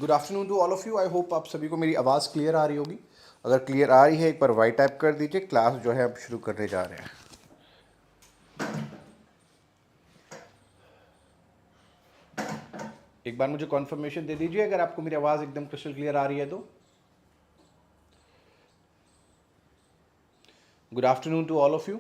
Good afternoon to all of you. I hope आप सभी को मेरी आवाज़ क्लियर आ रही होगी। अगर क्लियर आ रही है एक बार वाई टाइप कर दीजिए। क्लास जो है अब शुरू करने जा रहे हैं। एक बार मुझे कॉन्फर्मेशन दे दीजिए अगर आपको मेरी आवाज़ एकदम क्रिस्टल क्लियर आ रही है तो। Good afternoon to all of you.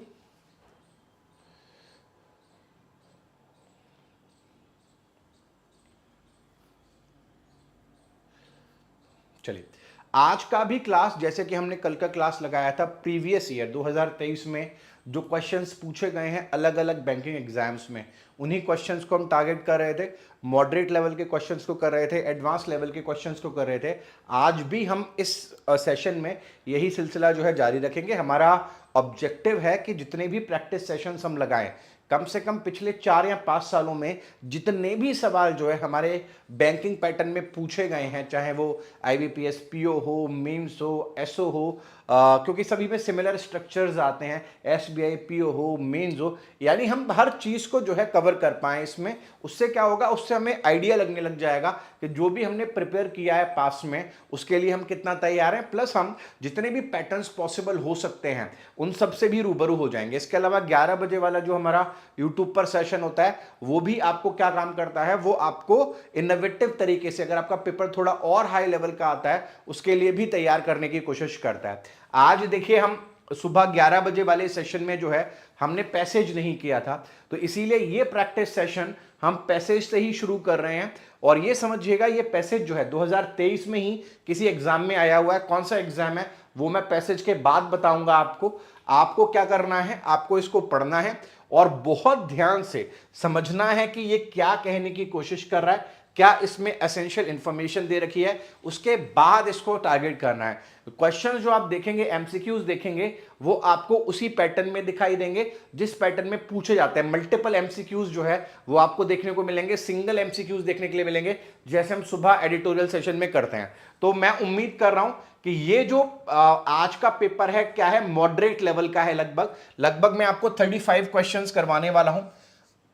चलिए, आज का भी क्लास जैसे कि हमने कल का क्लास लगाया था प्रीवियस ईयर 2023 में जो क्वेश्चंस पूछे गए हैं अलग अलग बैंकिंग एग्जाम्स में, उन्हीं क्वेश्चंस को हम टारगेट कर रहे थे। मॉडरेट लेवल के क्वेश्चंस को कर रहे थे, एडवांस लेवल के क्वेश्चंस को कर रहे थे। आज भी हम इस सेशन में यही सिलसिला जो है जारी रखेंगे। हमारा ऑब्जेक्टिव है कि जितने भी प्रैक्टिस सेशंस हम लगाएं, कम से कम पिछले 4 या 5 सालों में जितने भी सवाल जो है हमारे बैंकिंग पैटर्न में पूछे गए हैं, चाहे वो आईबीपीएस पीओ हो, मेंस हो, एसओ हो, क्योंकि सभी में सिमिलर स्ट्रक्चर्स आते हैं, एसबीआई पीओ हो, मेंस हो, यानी हम हर चीज को जो है कवर कर पाए इसमें। उससे क्या होगा, उससे हमें आइडिया लगने लग जाएगा कि जो भी हमने प्रिपेयर किया है पास में उसके लिए हम कितना तैयार हैं, प्लस हम जितने भी पैटर्न्स पॉसिबल हो सकते हैं उन सब से भी रूबरू हो जाएंगे। इसके अलावा 11 बजे वाला जो हमारा यूट्यूब पर सेशन होता है वो भी आपको क्या काम करता है, वो आपको इनोवेटिव तरीके से, अगर आपका पेपर थोड़ा और हाई लेवल का आता है उसके लिए भी तैयार करने की कोशिश करता है। आज देखिए, हम सुबह 11 बजे वाले सेशन में जो है हमने पैसेज नहीं किया था, तो इसीलिए ये प्रैक्टिस सेशन हम पैसेज से ही शुरू कर रहे हैं। और ये समझिएगा, ये पैसेज जो है 2023 में ही किसी एग्जाम में आया हुआ है। कौन सा एग्जाम है वो मैं पैसेज के बाद बताऊंगा आपको। आपको क्या करना है, आपको इसको पढ़ना है और बहुत ध्यान से समझना है कि ये क्या कहने की कोशिश कर रहा है, क्या इसमें एसेंशियल इंफॉर्मेशन दे रखी है, उसके बाद इसको टारगेट करना है। क्वेश्चन जो आप देखेंगे, एमसीक्यूज देखेंगे, वो आपको उसी पैटर्न में दिखाई देंगे जिस पैटर्न में पूछे जाते हैं। मल्टीपल एमसीक्यूज जो है वो आपको देखने को मिलेंगे, सिंगल एमसीक्यूज देखने के लिए मिलेंगे, जैसे हम सुबह एडिटोरियल सेशन में करते हैं। तो मैं उम्मीद कर रहा हूं कि ये जो आज का पेपर है क्या है, मॉडरेट लेवल का है। लगभग लगभग मैं आपको 35 क्वेश्चंस करवाने वाला हूं।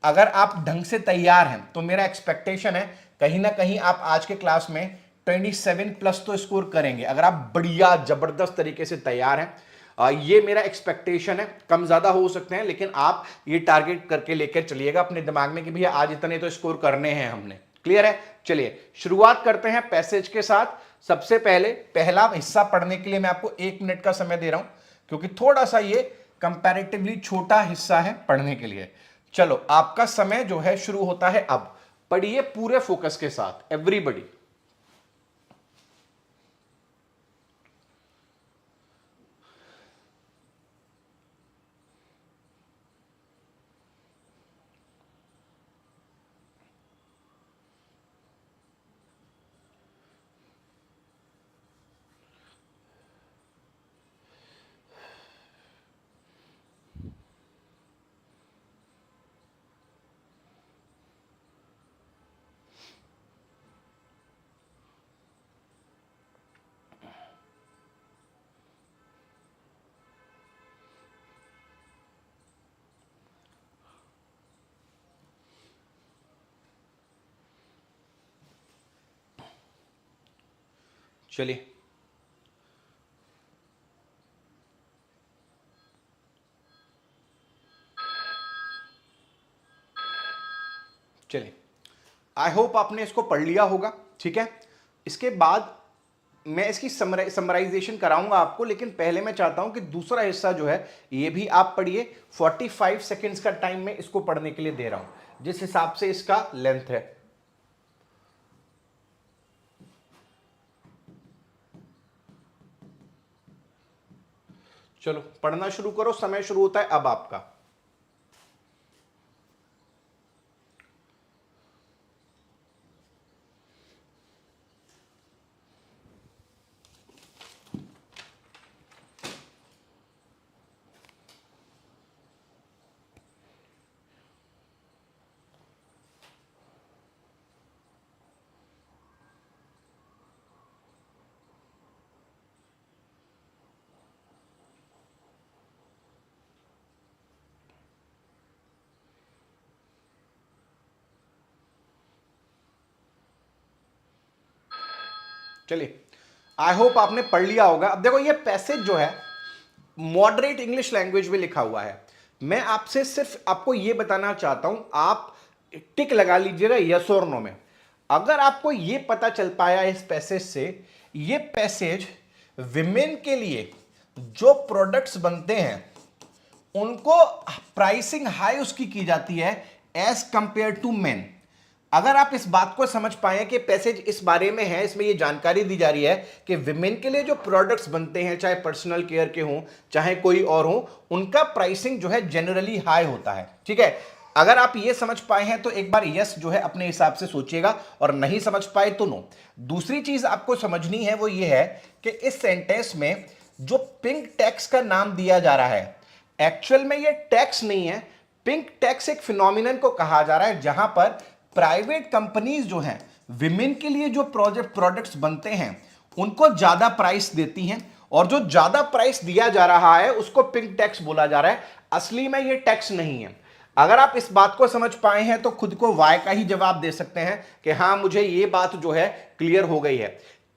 अगर आप ढंग से तैयार हैं तो मेरा एक्सपेक्टेशन है कहीं ना कहीं आप आज के क्लास में 27 प्लस तो स्कोर करेंगे, अगर आप बढ़िया जबरदस्त तरीके से तैयार हैं। ये मेरा एक्सपेक्टेशन है। कम ज्यादा हो सकते हैं, लेकिन आप ये टारगेट करके लेकर चलिएगा अपने दिमाग में कि भैया आज इतने तो स्कोर करने हैं हमने। क्लियर है? चलिए शुरुआत करते हैं पैसेज के साथ। सबसे पहले पहला हिस्सा पढ़ने के लिए मैं आपको 1 मिनट का समय दे रहा हूं, क्योंकि थोड़ा सा ये कंपैरेटिवली छोटा हिस्सा है पढ़ने के लिए। चलो, आपका समय जो है शुरू होता है अब। पढ़िए पूरे फोकस के साथ, एवरीबडी। चलिए, चलिए, आई होप आपने इसको पढ़ लिया होगा। ठीक है, इसके बाद मैं इसकी समराइजेशन कराऊंगा आपको, लेकिन पहले मैं चाहता हूं कि दूसरा हिस्सा जो है ये भी आप पढ़िए। 45 सेकेंड्स का टाइम मैं इसको पढ़ने के लिए दे रहा हूं, जिस हिसाब से इसका लेंथ है। चलो पढ़ना शुरू करो, समय शुरू होता है अब आपका। चलिए, आई होप आपने पढ़ लिया होगा। अब देखो ये पैसेज जो है मॉडरेट इंग्लिश लैंग्वेज में लिखा हुआ है। मैं आपसे सिर्फ आपको ये बताना चाहता हूं, आप टिक लगा लीजिएगा यस और नो में। अगर आपको ये पता चल पाया इस पैसेज से, ये पैसेज विमेन के लिए जो प्रोडक्ट्स बनते हैं उनको प्राइसिंग हाई उसकी की जाती है एज कंपेयर टू मेन। अगर आप इस बात को समझ पाए कि पैसेज इस बारे में है, इसमें ये जानकारी दी जा रही है कि विमेन के लिए जो प्रोडक्ट्स बनते हैं, चाहे पर्सनल केयर के हों चाहे कोई और हो, उनका प्राइसिंग जो है जनरली हाई होता है। ठीक है, अगर आप ये समझ पाए हैं तो एक बार यस जो है अपने हिसाब से सोचिएगा, और नहीं समझ पाए तो नो। दूसरी चीज आपको समझनी है वो ये है कि इस सेंटेंस में जो पिंक टैक्स का नाम दिया जा रहा है, एक्चुअल में ये टैक्स नहीं है। पिंक टैक्स एक फिनोमिनन को कहा जा रहा है जहां पर प्राइवेट कंपनीज जो हैं विमेन के लिए जो प्रोडक्ट्स बनते हैं उनको ज्यादा प्राइस देती हैं, और जो ज्यादा प्राइस दिया जा रहा है उसको पिंक टैक्स बोला जा रहा है। असली में ये टैक्स नहीं है। अगर आप इस बात को समझ पाए हैं तो खुद को वाई का ही जवाब दे सकते हैं कि हां मुझे ये बात जो है क्लियर हो गई है।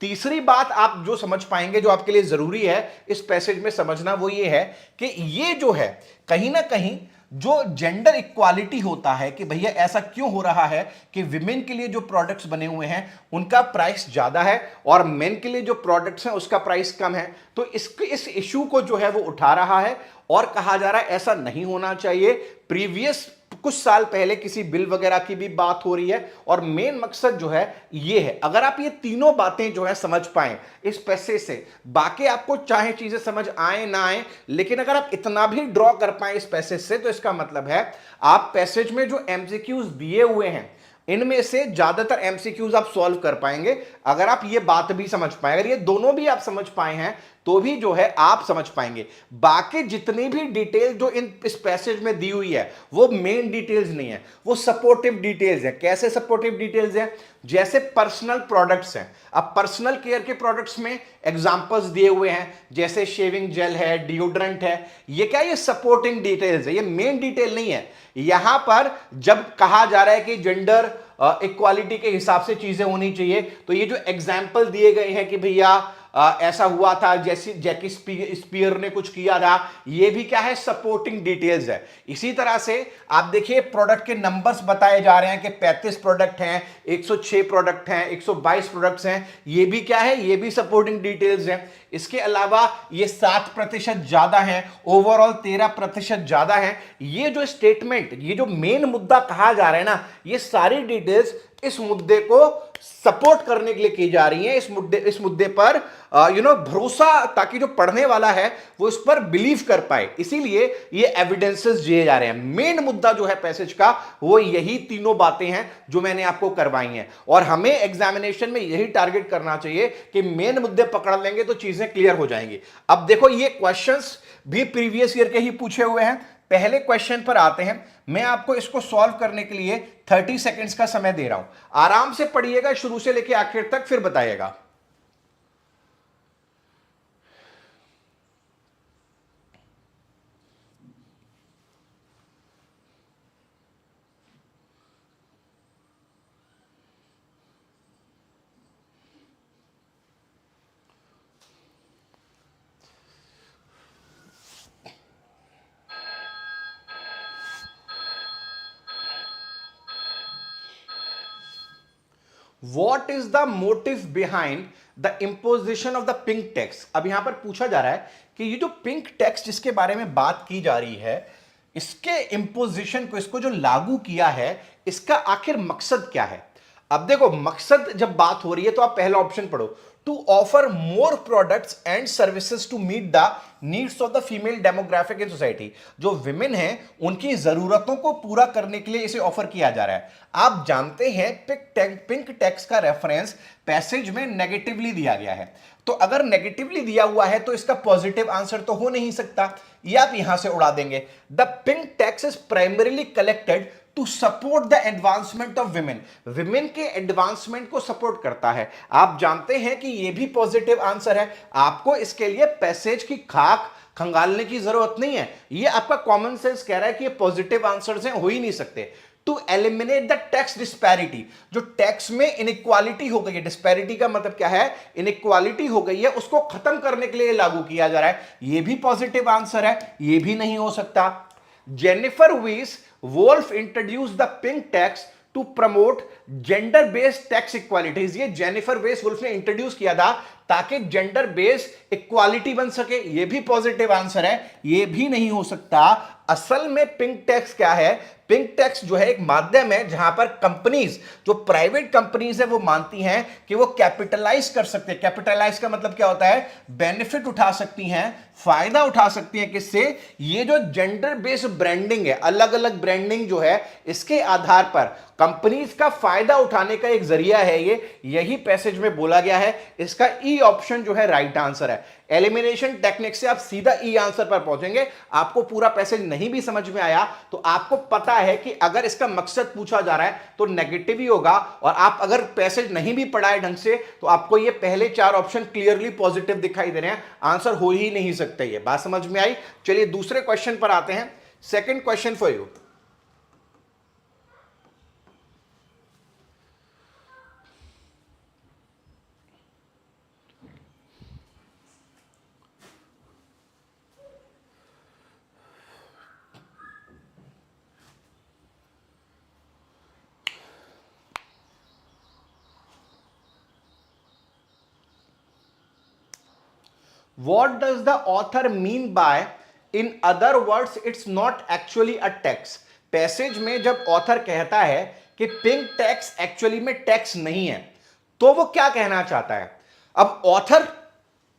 तीसरी बात आप जो समझ पाएंगे, जो आपके लिए जरूरी है इस पैसेज में समझना, वो ये है कि ये जो है कहीं ना कहीं जो जेंडर इक्वालिटी होता है कि भैया ऐसा क्यों हो रहा है कि विमेन के लिए जो प्रोडक्ट्स बने हुए हैं उनका प्राइस ज्यादा है और मेन के लिए जो प्रोडक्ट्स हैं उसका प्राइस कम है, तो इस इशू को जो है वो उठा रहा है और कहा जा रहा है ऐसा नहीं होना चाहिए। प्रीवियस कुछ साल पहले किसी बिल वगैरह की भी बात हो रही है, और मेन मकसद जो है ये है। अगर आप ये तीनों बातें जो है समझ पाएं इस पैसेज से, बाकी आपको चाहे चीजें समझ आए ना आए, लेकिन अगर आप इतना भी ड्रॉ कर पाए इस पैसेज से, तो इसका मतलब है आप पैसेज में जो एमसीक्यूज दिए हुए हैं इनमें से ज्यादातर एमसीक्यूज आप सॉल्व कर पाएंगे अगर आप ये बात भी समझ पाए। अगर ये दोनों भी आप समझ पाए हैं तो भी जो है आप समझ पाएंगे। बाकी जितनी भी डिटेल जो इस पैसेज में दी हुई है वो मेन डिटेल्स नहीं है, वो सपोर्टिव डिटेल्स है। कैसे सपोर्टिव डिटेल्स है? जैसे पर्सनल प्रोडक्ट्स हैं। अब पर्सनल केयर के प्रोडक्ट्स में एग्जांपल्स दिए हुए हैं, जैसे शेविंग जेल है, डिओड्रेंट है। ये क्या, ये सपोर्टिंग डिटेल्स है, ये मेन डिटेल नहीं है। यहां पर जब कहा जा रहा है कि जेंडर इक्वालिटी के हिसाब से चीजें होनी चाहिए, तो ये जो एग्जाम्पल दिए गए हैं कि भैया ऐसा हुआ था, जैसे जैकी स्पीयर ने कुछ किया था, ये भी क्या है, सपोर्टिंग डिटेल्स है। इसी तरह से आप देखिए प्रोडक्ट के नंबर्स बताए जा रहे हैं कि 35 प्रोडक्ट हैं, 106 प्रोडक्ट हैं, 122 प्रोडक्ट्स हैं, ये भी क्या है, ये भी सपोर्टिंग डिटेल्स हैं। इसके अलावा ये 7% ज्यादा है, ओवरऑल 13% ज्यादा है। ये जो स्टेटमेंट, ये जो मेन मुद्दा कहा जा रहा है ना, ये सारी डिटेल्स इस मुद्दे को सपोर्ट करने के लिए की जा रही है। इस मुद्दे पर भरोसा, ताकि जो पढ़ने वाला है वो इस पर बिलीव कर पाए, इसीलिए ये एविडेंसेस दिए जा रहे हैं। मेन मुद्दा जो है पैसेज का वो यही तीनों बातें हैं जो मैंने आपको करवाई हैं, और हमें एग्जामिनेशन में यही टारगेट करना चाहिए कि मेन मुद्दे पकड़ लेंगे तो चीजें क्लियर हो जाएंगी। अब देखो ये क्वेश्चंस भी प्रीवियस ईयर के ही पूछे हुए हैं। पहले क्वेश्चन पर आते हैं। मैं आपको इसको सॉल्व करने के लिए 30 सेकेंड्स का समय दे रहा हूं, आराम से पढ़िएगा शुरू से लेकर आखिर तक, फिर बताइएगा। What is the motive behind the imposition of the pink tax? अब यहां पर पूछा जा रहा है कि ये जो पिंक टैक्स जिसके बारे में बात की जा रही है, इसके इंपोजिशन को, इसको जो लागू किया है, इसका आखिर मकसद क्या है? अब देखो मकसद जब बात हो रही है तो आप पहला ऑप्शन पढ़ो, to offer more products and services to meet the needs of the female demographic in society. जो विमेन हैं उनकी जरूरतों को पूरा करने के लिए इसे ऑफर किया जा रहा है। आप जानते हैं पिंक टैक्स का रेफरेंस पैसेज में नेगेटिवली दिया गया है, तो अगर नेगेटिवली दिया हुआ है तो इसका पॉजिटिव आंसर तो हो नहीं सकता, ये आप यहां से उड़ा देंगे। The pink tax is primarily collected to support the advancement of women. Women के एडवांसमेंट को सपोर्ट करता है। आप जानते हैं कि यह भी पॉजिटिव आंसर है, आपको इसके लिए पैसेज की खाक खंगालने की जरूरत नहीं है, यह आपका कॉमन सेंस कह रहा है कि ये पॉजिटिव आंसर्स हैं, हो ही नहीं सकते। To eliminate the tax disparity, जो टैक्स में इनइक्वालिटी हो गई है, डिस्पैरिटी का मतलब क्या है, इनइक्वालिटी हो गई है, उसको खत्म करने के लिए लागू किया जा रहा है। ये भी पॉजिटिव आंसर है, ये भी नहीं हो सकता। Jennifer Weiss Wolf introduce the pink tax to promote gender based tax equalities, ये जेनिफर वेस वुल्फ ने इंट्रोड्यूस किया था ताकि जेंडर बेस्ड इक्वालिटी बन सके, ये भी पॉजिटिव आंसर है, ये भी नहीं हो सकता। असल में पिंक टैक्स क्या है, पिंक टैक्स जो है एक माध्यम है जहां पर कंपनीज, जो प्राइवेट कंपनीज है वो मानती हैं कि वो कैपिटलाइज कर सकते हैं। कैपिटलाइज का मतलब क्या होता है, बेनिफिट उठा सकती हैं, फायदा उठा सकती हैं। किससे, ये जो जेंडर बेस्ड ब्रांडिंग है, अलग अलग ब्रांडिंग जो है, इसके आधार पर कंपनीज का फायदा उठाने का एक जरिया है ये, यही पैसेज में बोला गया है। इसका ई ऑप्शन जो है राइट आंसर है। एलिमिनेशन टेक्निक से आप सीधा ई आंसर पर पहुंचेंगे। आपको पूरा पैसेज नहीं भी समझ में आया तो आपको पता है कि अगर इसका मकसद पूछा जा रहा है तो नेगेटिव ही होगा, और आप अगर पैसेज नहीं भी पढ़ा है ढंग से तो आपको ये पहले 4 ऑप्शन क्लियरली पॉजिटिव दिखाई दे रहे हैं, आंसर हो ही नहीं सकते। ये बात समझ में आई। चलिए दूसरे क्वेश्चन पर आते हैं। Second question for you. What does the author mean by in other words it's not actually a tax? Passage में जब ऑथर कहता है कि पिंक टैक्स एक्चुअली में टैक्स नहीं है तो वो क्या कहना चाहता है। अब ऑथर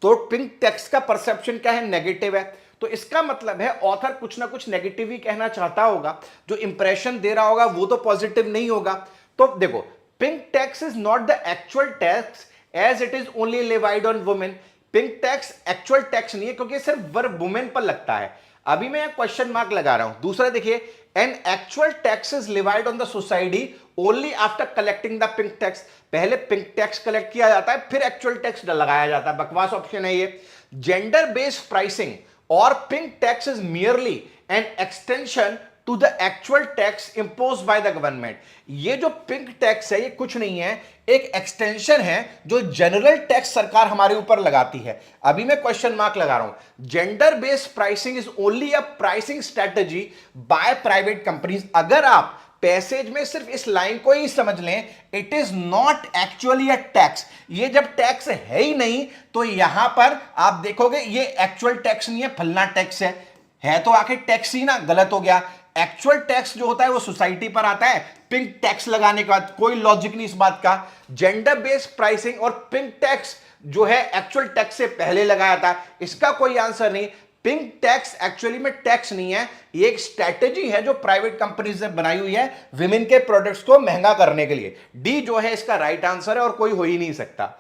तो पिंक टैक्स का परसेप्शन क्या है, नेगेटिव है, तो इसका मतलब है ऑथर कुछ ना कुछ नेगेटिव ही कहना चाहता होगा, जो इंप्रेशन दे रहा होगा वो तो पॉजिटिव नहीं होगा। तो देखो, pink tax is not the actual tax as it is only levied on women. Pink tax actual tax नहीं है क्योंकि सिर्फ वर्ब वुमेन पर लगता है। अभी मैं क्वेश्चन मार्क लगा रहा हूं। दूसरा देखिए, an actual tax is levied on the society only after collecting the pink tax. पहले पिंक टैक्स कलेक्ट किया जाता है फिर एक्चुअल टैक्स लगाया जाता है। बकवास ऑप्शन है ये। जेंडर बेस्ड प्राइसिंग और pink tax is merely an extension to the actual tax impose by the government. ये जो पिंक टैक्स है ये कुछ नहीं है, एक एक्सटेंशन है जो जनरल टैक्स सरकार हमारे ऊपर लगाती है। अभी मैं क्वेश्चन मार्क लगा रहा हूं। Gender based pricing is only a pricing strategy by private companies. अगर आप पैसेज में सिर्फ इस लाइन को ही समझ लें, it is not actually a tax, ये जब टैक्स है ही नहीं तो यहां पर आप देखोगे ये एक्चुअल टैक्स नहीं है, फलना टैक्स है तो आखिर टैक्स ही ना, गलत हो गया। एक्चुअल टैक्स जो होता है वो सोसाइटी पर आता है, पिंक टैक्स लगाने के बाद कोई लॉजिक नहीं इस बात का। जेंडर बेस्ड प्राइसिंग और पिंक टैक्स जो है एक्चुअल टैक्स से पहले लगाया था, इसका कोई आंसर नहीं। पिंक टैक्स एक्चुअली में टैक्स नहीं है, ये एक स्ट्रैटेजी है जो प्राइवेट कंपनीज ने बनाई हुई है विमेन के प्रोडक्ट्स को महंगा करने के लिए। डी जो है इसका राइट आंसर है और कोई हो ही नहीं सकता।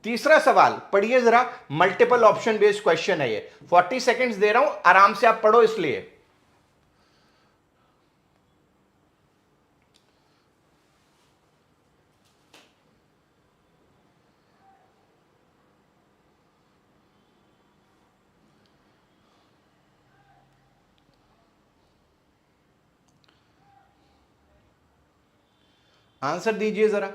तीसरा सवाल पढ़िए जरा, मल्टीपल ऑप्शन बेस्ड क्वेश्चन है ये। 40 सेकेंड्स दे रहा हूं, आराम से आप पढ़ो इसलिए। आंसर दीजिए जरा।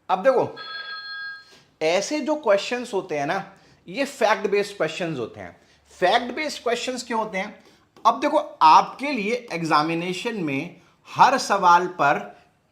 अब देखो, ऐसे जो क्वेश्चंस होते हैं ना, ये फैक्ट बेस्ड क्वेश्चंस होते हैं। फैक्ट बेस्ड क्वेश्चंस क्यों होते हैं? अब देखो, आपके लिए एग्जामिनेशन में हर सवाल पर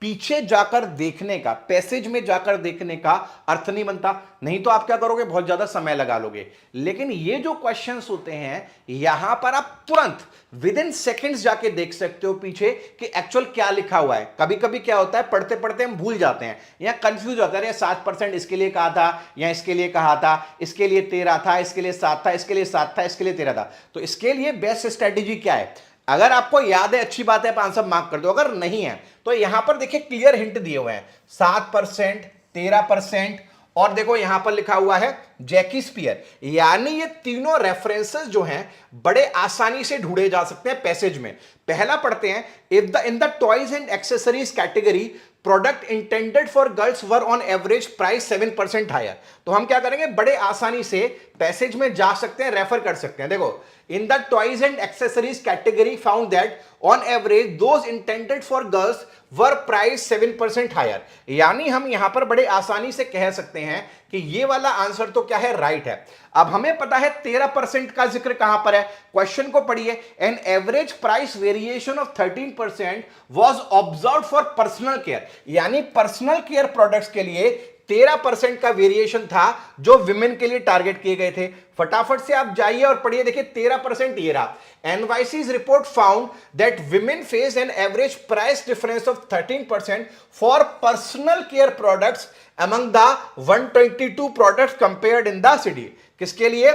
पीछे जाकर देखने का, पैसेज में जाकर देखने का अर्थ नहीं बनता। नहीं तो आप क्या करोगे, बहुत ज्यादा समय लगा लोगे। लेकिन ये जो क्वेश्चंस होते हैं यहां पर आप तुरंत विद इन सेकेंड्स जाके देख सकते हो पीछे कि एक्चुअल क्या लिखा हुआ है। कभी कभी क्या होता है, पढ़ते पढ़ते हम भूल जाते हैं या कंफ्यूज होता है, 7% इसके लिए कहा था या इसके लिए कहा था, इसके लिए 13 था, इसके लिए 7 था, इसके लिए 7 था, इसके लिए 13 था। तो इसके लिए बेस्ट स्ट्रेटेजी क्या है? अगर आपको याद है अच्छी बात है, आप आंसर मार्क कर दो। अगर नहीं है तो यहां पर देखिए क्लियर हिंट दिए हुए हैं, 7%, 13% और देखो यहां पर लिखा हुआ है जैकी स्पियर। यानी ये तीनों रेफरेंसेस जो हैं बड़े आसानी से ढूंढे जा सकते हैं पैसेज में। पहला पढ़ते हैं, if the in the toys and accessories category product intended for girls were on average price 7% higher. तो हम क्या करेंगे, बड़े आसानी से पैसेज में जा सकते हैं, रेफर कर सकते हैं। देखो, in the toys and accessories category found that on average those intended for girls were price 7% higher. यानी हम यहां पर बड़े आसानी से कह सकते हैं कि ये वाला आंसर तो क्या है, राइट है। अब हमें पता है 13% का जिक्र कहां पर है, क्वेश्चन को पढ़िए। N average price variation of 13% was observed for personal care. यानी पर्सनल केयर प्रोडक्ट्स के लिए 13% का वेरिएशन था जो विमेन के लिए टारगेट किए गए थे। फटाफट से आप जाइए और पढ़िए, देखिए 13% ये रहा। NYC's report found that women face an average price difference of 13% for personal care products among the 122 products compared in the city. किसके लिए,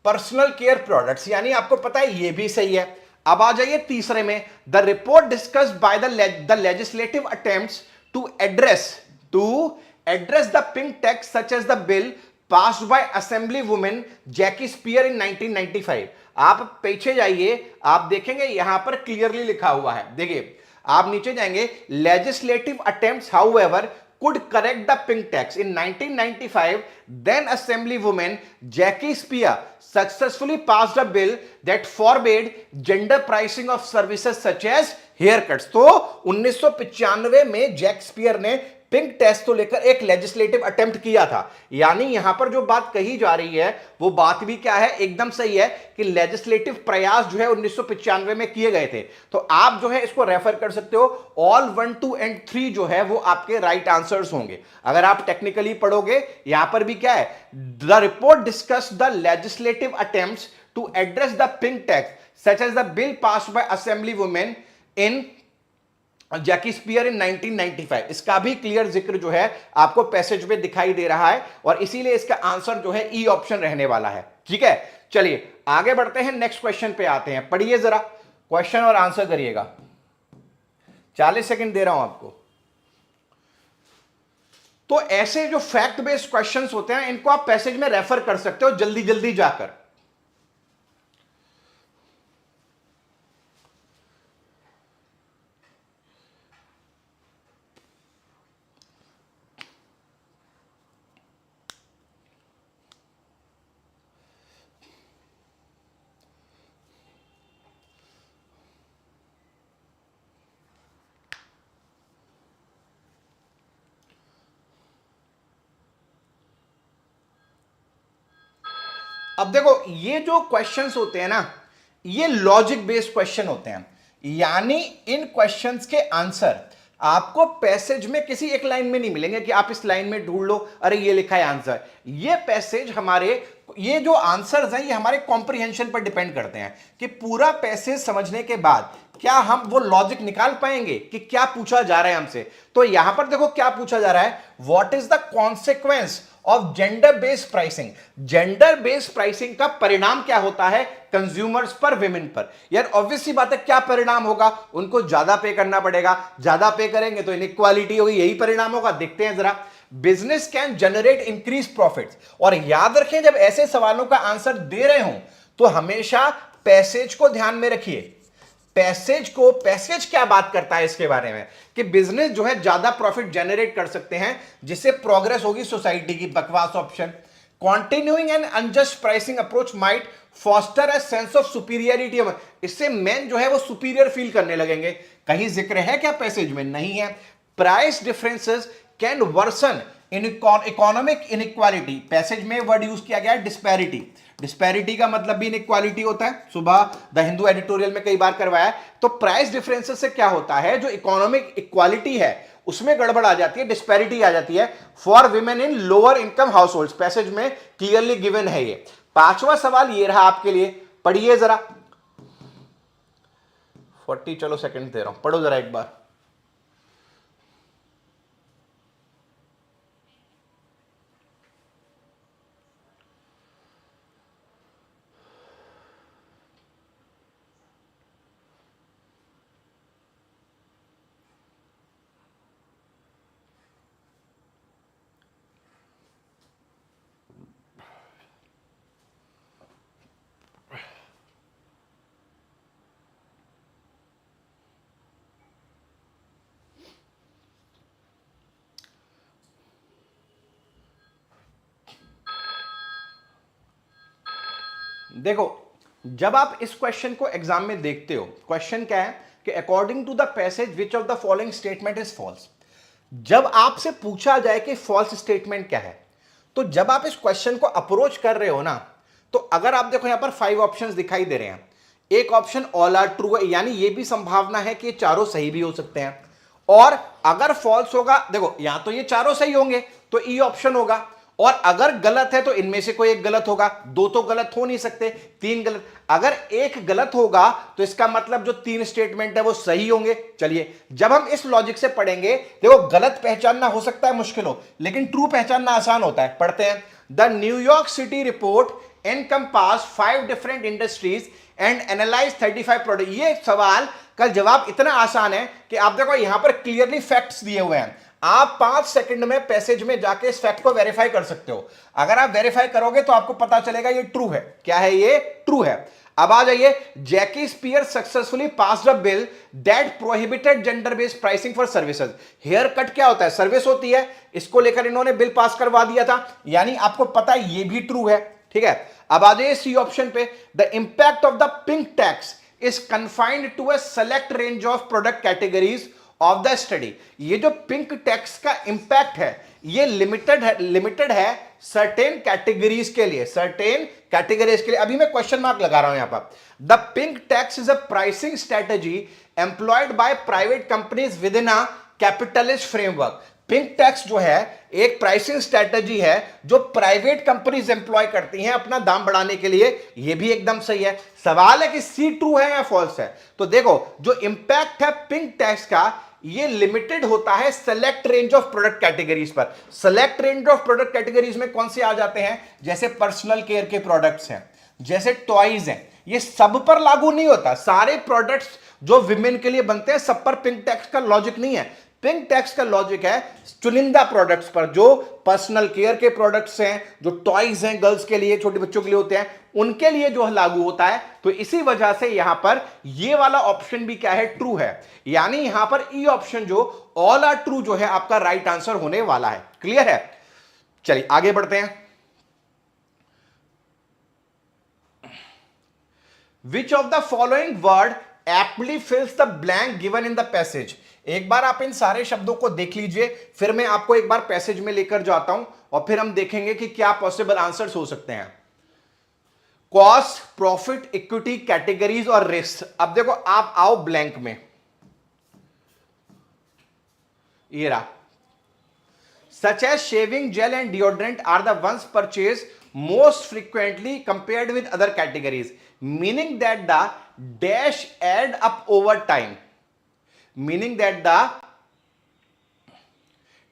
पर्सनल केयर प्रोडक्ट्स। यानी आपको पता है ये भी सही है। अब आ जाइए तीसरे में, the report discussed by the legislative attempts to address the pink tax such as the bill passed by assembly women Jackie Speier in 1995। आप पीछे जाइए, आप देखेंगे यहां पर क्लियरली लिखा हुआ है। देखिए, आप नीचे जाएंगे, legislative attempts however could correct the pink tax in 1995. Then assemblywoman Jackie Spear successfully passed a bill that forbade gender pricing of services such as haircuts। तो 1995 में जैक स्पियर ने पिंक टेस्ट को लेकर एक लेजिस्लेटिव अटेम्प्ट किया था। यानी यहां पर जो बात कही जा रही है वो बात भी क्या है, एकदम सही है कि लेजिस्लेटिव प्रयास जो है 1995 में किए गए थे। तो आप जो है इसको रेफर कर सकते हो। ऑल 1, 2 एंड 3 जो है वो आपके राइट आंसर्स होंगे। अगर आप टेक्निकली पढ़ोगे, यहां पर भी क्या है, the report discuss the legislative attempts to address the pink tax such as the bill passed by assembly women in Jackie Speier in 1995। इसका भी क्लियर जिक्र जो है आपको पैसेज में दिखाई दे रहा है और इसीलिए इसका आंसर जो है ई ऑप्शन रहने वाला है। ठीक है, चलिए आगे बढ़ते हैं, नेक्स्ट क्वेश्चन पे आते हैं। पढ़िए जरा क्वेश्चन और आंसर करिएगा। 40 सेकंड दे रहा हूं आपको। तो ऐसे जो फैक्ट बेस्ड क्वेश्चंस होते हैं इनको आप पैसेज में रेफर कर सकते हो जल्दी जल्दी जाकर। अब देखो, ये जो क्वेश्चंस होते हैं ना, ये लॉजिक बेस्ड क्वेश्चन होते हैं। यानी इन क्वेश्चंस के आंसर आपको पैसेज में किसी एक लाइन में नहीं मिलेंगे कि आप इस लाइन में ढूंढ लो, अरे ये लिखा है आंसर। ये पैसेज हमारे, ये जो आंसर्स हैं ये हमारे कॉम्प्रिहेंशन पर डिपेंड करते हैं कि पूरा पैसेज समझने के बाद क्या हम वो लॉजिक निकाल पाएंगे कि क्या पूछा जा रहा है हमसे। तो यहां पर देखो क्या पूछा जा रहा है, what is the consequence of gender based pricing. Gender based pricing का परिणाम क्या होता है कंज्यूमर्स पर, विमेन पर। यार ऑब्वियस सी बात है, क्या परिणाम होगा, उनको ज्यादा पे करना पड़ेगा, ज्यादा पे करेंगे तो इनइक्वालिटी होगी, यही परिणाम होगा। देखते हैं जरा, business can generate increase profits. और याद रखें, जब ऐसे सवालों का आंसर दे रहे हो तो हमेशा पैसेज को ध्यान में रखिए। पैसेज क्या बात करता है इसके बारे में कि बिजनेस जो है ज्यादा प्रॉफिट जनरेट कर सकते हैं जिससे प्रोग्रेस होगी सोसाइटी की। बकवास option. Continuing N unjust pricing approach might foster a sense of superiority. इससे मेन जो है वो सुपीरियर फील करने लगेंगे। कहीं जिक्र है क्या पैसेज में? नहीं है। Price differences can worsen in economic inequality. Passage में वर्ड यूज किया गया है डिस्पैरिटी। डिस्पैरिटी का मतलब भी इनइक्वालिटी होता है, सुबह द हिंदू एडिटोरियल में कई बार करवाया है। तो प्राइस डिफरेंसेस से क्या होता है, जो इकोनॉमिक इक्वालिटी है उसमें गड़बड़ आ जाती है, डिस्पैरिटी आ जाती है for women in lower income house hold. Passage में क्लियरली गिवन है ये। पांचवा सवाल ये रहा आपके लिए, पढ़िए जरा। 40 चलो सेकंड दे रहा हूं, पढ़ो जरा एक बार। देखो, जब आप इस क्वेश्चन को एग्जाम में देखते हो, क्वेश्चन क्या है कि according to the passage which of the following statement is false. जब आपसे पूछा जाए कि फॉल्स स्टेटमेंट क्या है, तो जब आप इस क्वेश्चन को अप्रोच कर रहे हो ना, तो अगर आप देखो यहां पर 5 ऑप्शंस दिखाई दे रहे हैं, एक ऑप्शन ऑल आर ट्रू है, यानी ये भी संभावना है कि ये चारों सही भी हो सकते हैं, और अगर फॉल्स होगा, देखो यहां तो ये चारों सही होंगे तो ई ऑप्शन होगा, और अगर गलत है तो इनमें से कोई एक गलत होगा, दो तो गलत हो नहीं सकते, तीन गलत, अगर एक गलत होगा तो इसका मतलब जो तीन स्टेटमेंट है वो सही होंगे। चलिए, जब हम इस लॉजिक से पढ़ेंगे, देखो गलत पहचानना हो सकता है मुश्किल हो, लेकिन ट्रू पहचानना आसान होता है। पढ़ते हैं, the New York city report encompass 5 different industries and analyse 35 product. ये सवाल का जवाब इतना आसान है कि आप देखो यहां पर क्लियरली फैक्ट्स दिए हुए हैं, आप 5 सेकंड में पैसेज में जाके इस फैक्ट को वेरीफाई कर सकते हो। अगर आप वेरीफाई करोगे तो आपको पता चलेगा ये ट्रू है। क्या है ये? ट्रू है। अब आ जाइए, Jackie Speier successfully passed a bill that prohibited gender based pricing for services. Hair cut क्या होता है? सर्विस होती है, इसको लेकर इन्होंने बिल पास करवा दिया था, यानी आपको पता है ये भी ट्रू है। ठीक है, अब आ जाइए सी ऑप्शन पे, the impact of the pink tax is confined to a select range of product categories of the study. ये जो पिंक टैक्स का इंपैक्ट है ये लिमिटेड है सर्टेन कैटेगरीज के लिए, सर्टेन कैटेगरीज के लिए। अभी मैं क्वेश्चन मार्क लगा रहा हूं यहां पर। The pink tax is a pricing strategy employed by private companies with in a capitalist framework. Pink tax जो है एक प्राइसिंग स्ट्रेटजी है जो प्राइवेट कंपनीज एम्प्लॉय करती हैं अपना दाम बढ़ाने के लिए। ये भी एकदम सही है। सवाल है कि सी ट्रू है या फॉल्स है। तो देखो, जो इंपैक्ट है पिंक टैक्स का, ये लिमिटेड होता है select range of product categories पर। Select range of product categories में कौन से आ जाते हैं? जैसे पर्सनल केयर के प्रोडक्ट्स हैं, जैसे टॉयज हैं, ये सब पर लागू नहीं होता। सारे प्रोडक्ट्स जो विमेन के लिए बनते हैं सब पर पिंक टैक्स का लॉजिक नहीं है। पिंक टैक्स का लॉजिक है चुनिंदा प्रोडक्ट्स पर, जो पर्सनल केयर के प्रोडक्ट्स हैं, जो टॉयज हैं गर्ल्स के लिए, छोटे बच्चों के लिए होते हैं, उनके लिए जो लागू होता है। तो इसी वजह से यहां पर ये वाला ऑप्शन भी क्या है? ट्रू है। यानी यहां पर ई ऑप्शन जो ऑल आर ट्रू जो है आपका राइट आंसर होने वाला है। क्लियर है? चलिए आगे बढ़ते हैं। विच of the following word aptly फिल्स the blank given in the passage. एक बार आप इन सारे शब्दों को देख लीजिए, फिर मैं आपको एक बार पैसेज में लेकर जाता हूं और फिर हम देखेंगे कि क्या पॉसिबल आंसर्स हो सकते हैं। कॉस्ट, प्रॉफिट, इक्विटी, कैटेगरीज और रिस्क। अब देखो, आप आओ ब्लैंक में, ये रहा। Such as shaving gel and deodorant are the ones purchase most frequently compared with other categories, meaning that the dash add up over time, meaning that the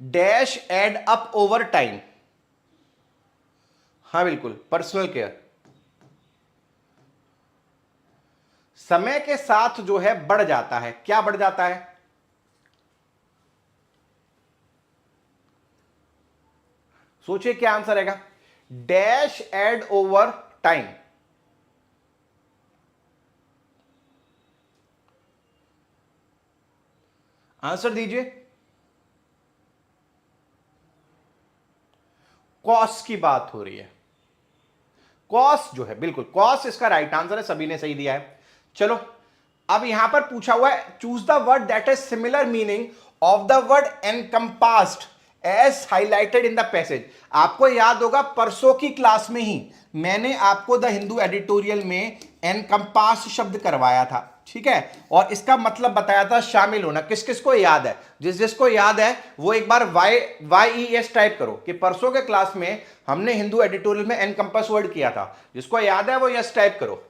dash add up over time। हाँ बिल्कुल, personal care समय के साथ जो है बढ़ जाता है। क्या बढ़ जाता है? सोचिए क्या आंसर आएगा। Dash ed over time. Answer दीजिए। कॉस्ट की बात हो रही है। कॉस्ट जो है, बिल्कुल कॉस्ट इसका राइट आंसर है, सभी ने सही दिया है। चलो, अब यहां पर पूछा हुआ है choose the word that is similar meaning of the word encompassed as highlighted in the passage. आपको याद होगा परसों की क्लास में ही मैंने आपको द हिंदू एडिटोरियल में एनकम्पास शब्द करवाया था, ठीक है, और इसका मतलब बताया था शामिल होना। किस किस को याद है? जिस जिसको याद है वो एक बार YES टाइप करो कि परसों के क्लास में हमने हिंदू एडिटोरियल में एनकम्पास वर्ड किया था। जिसको याद है वो यस टाइप करो।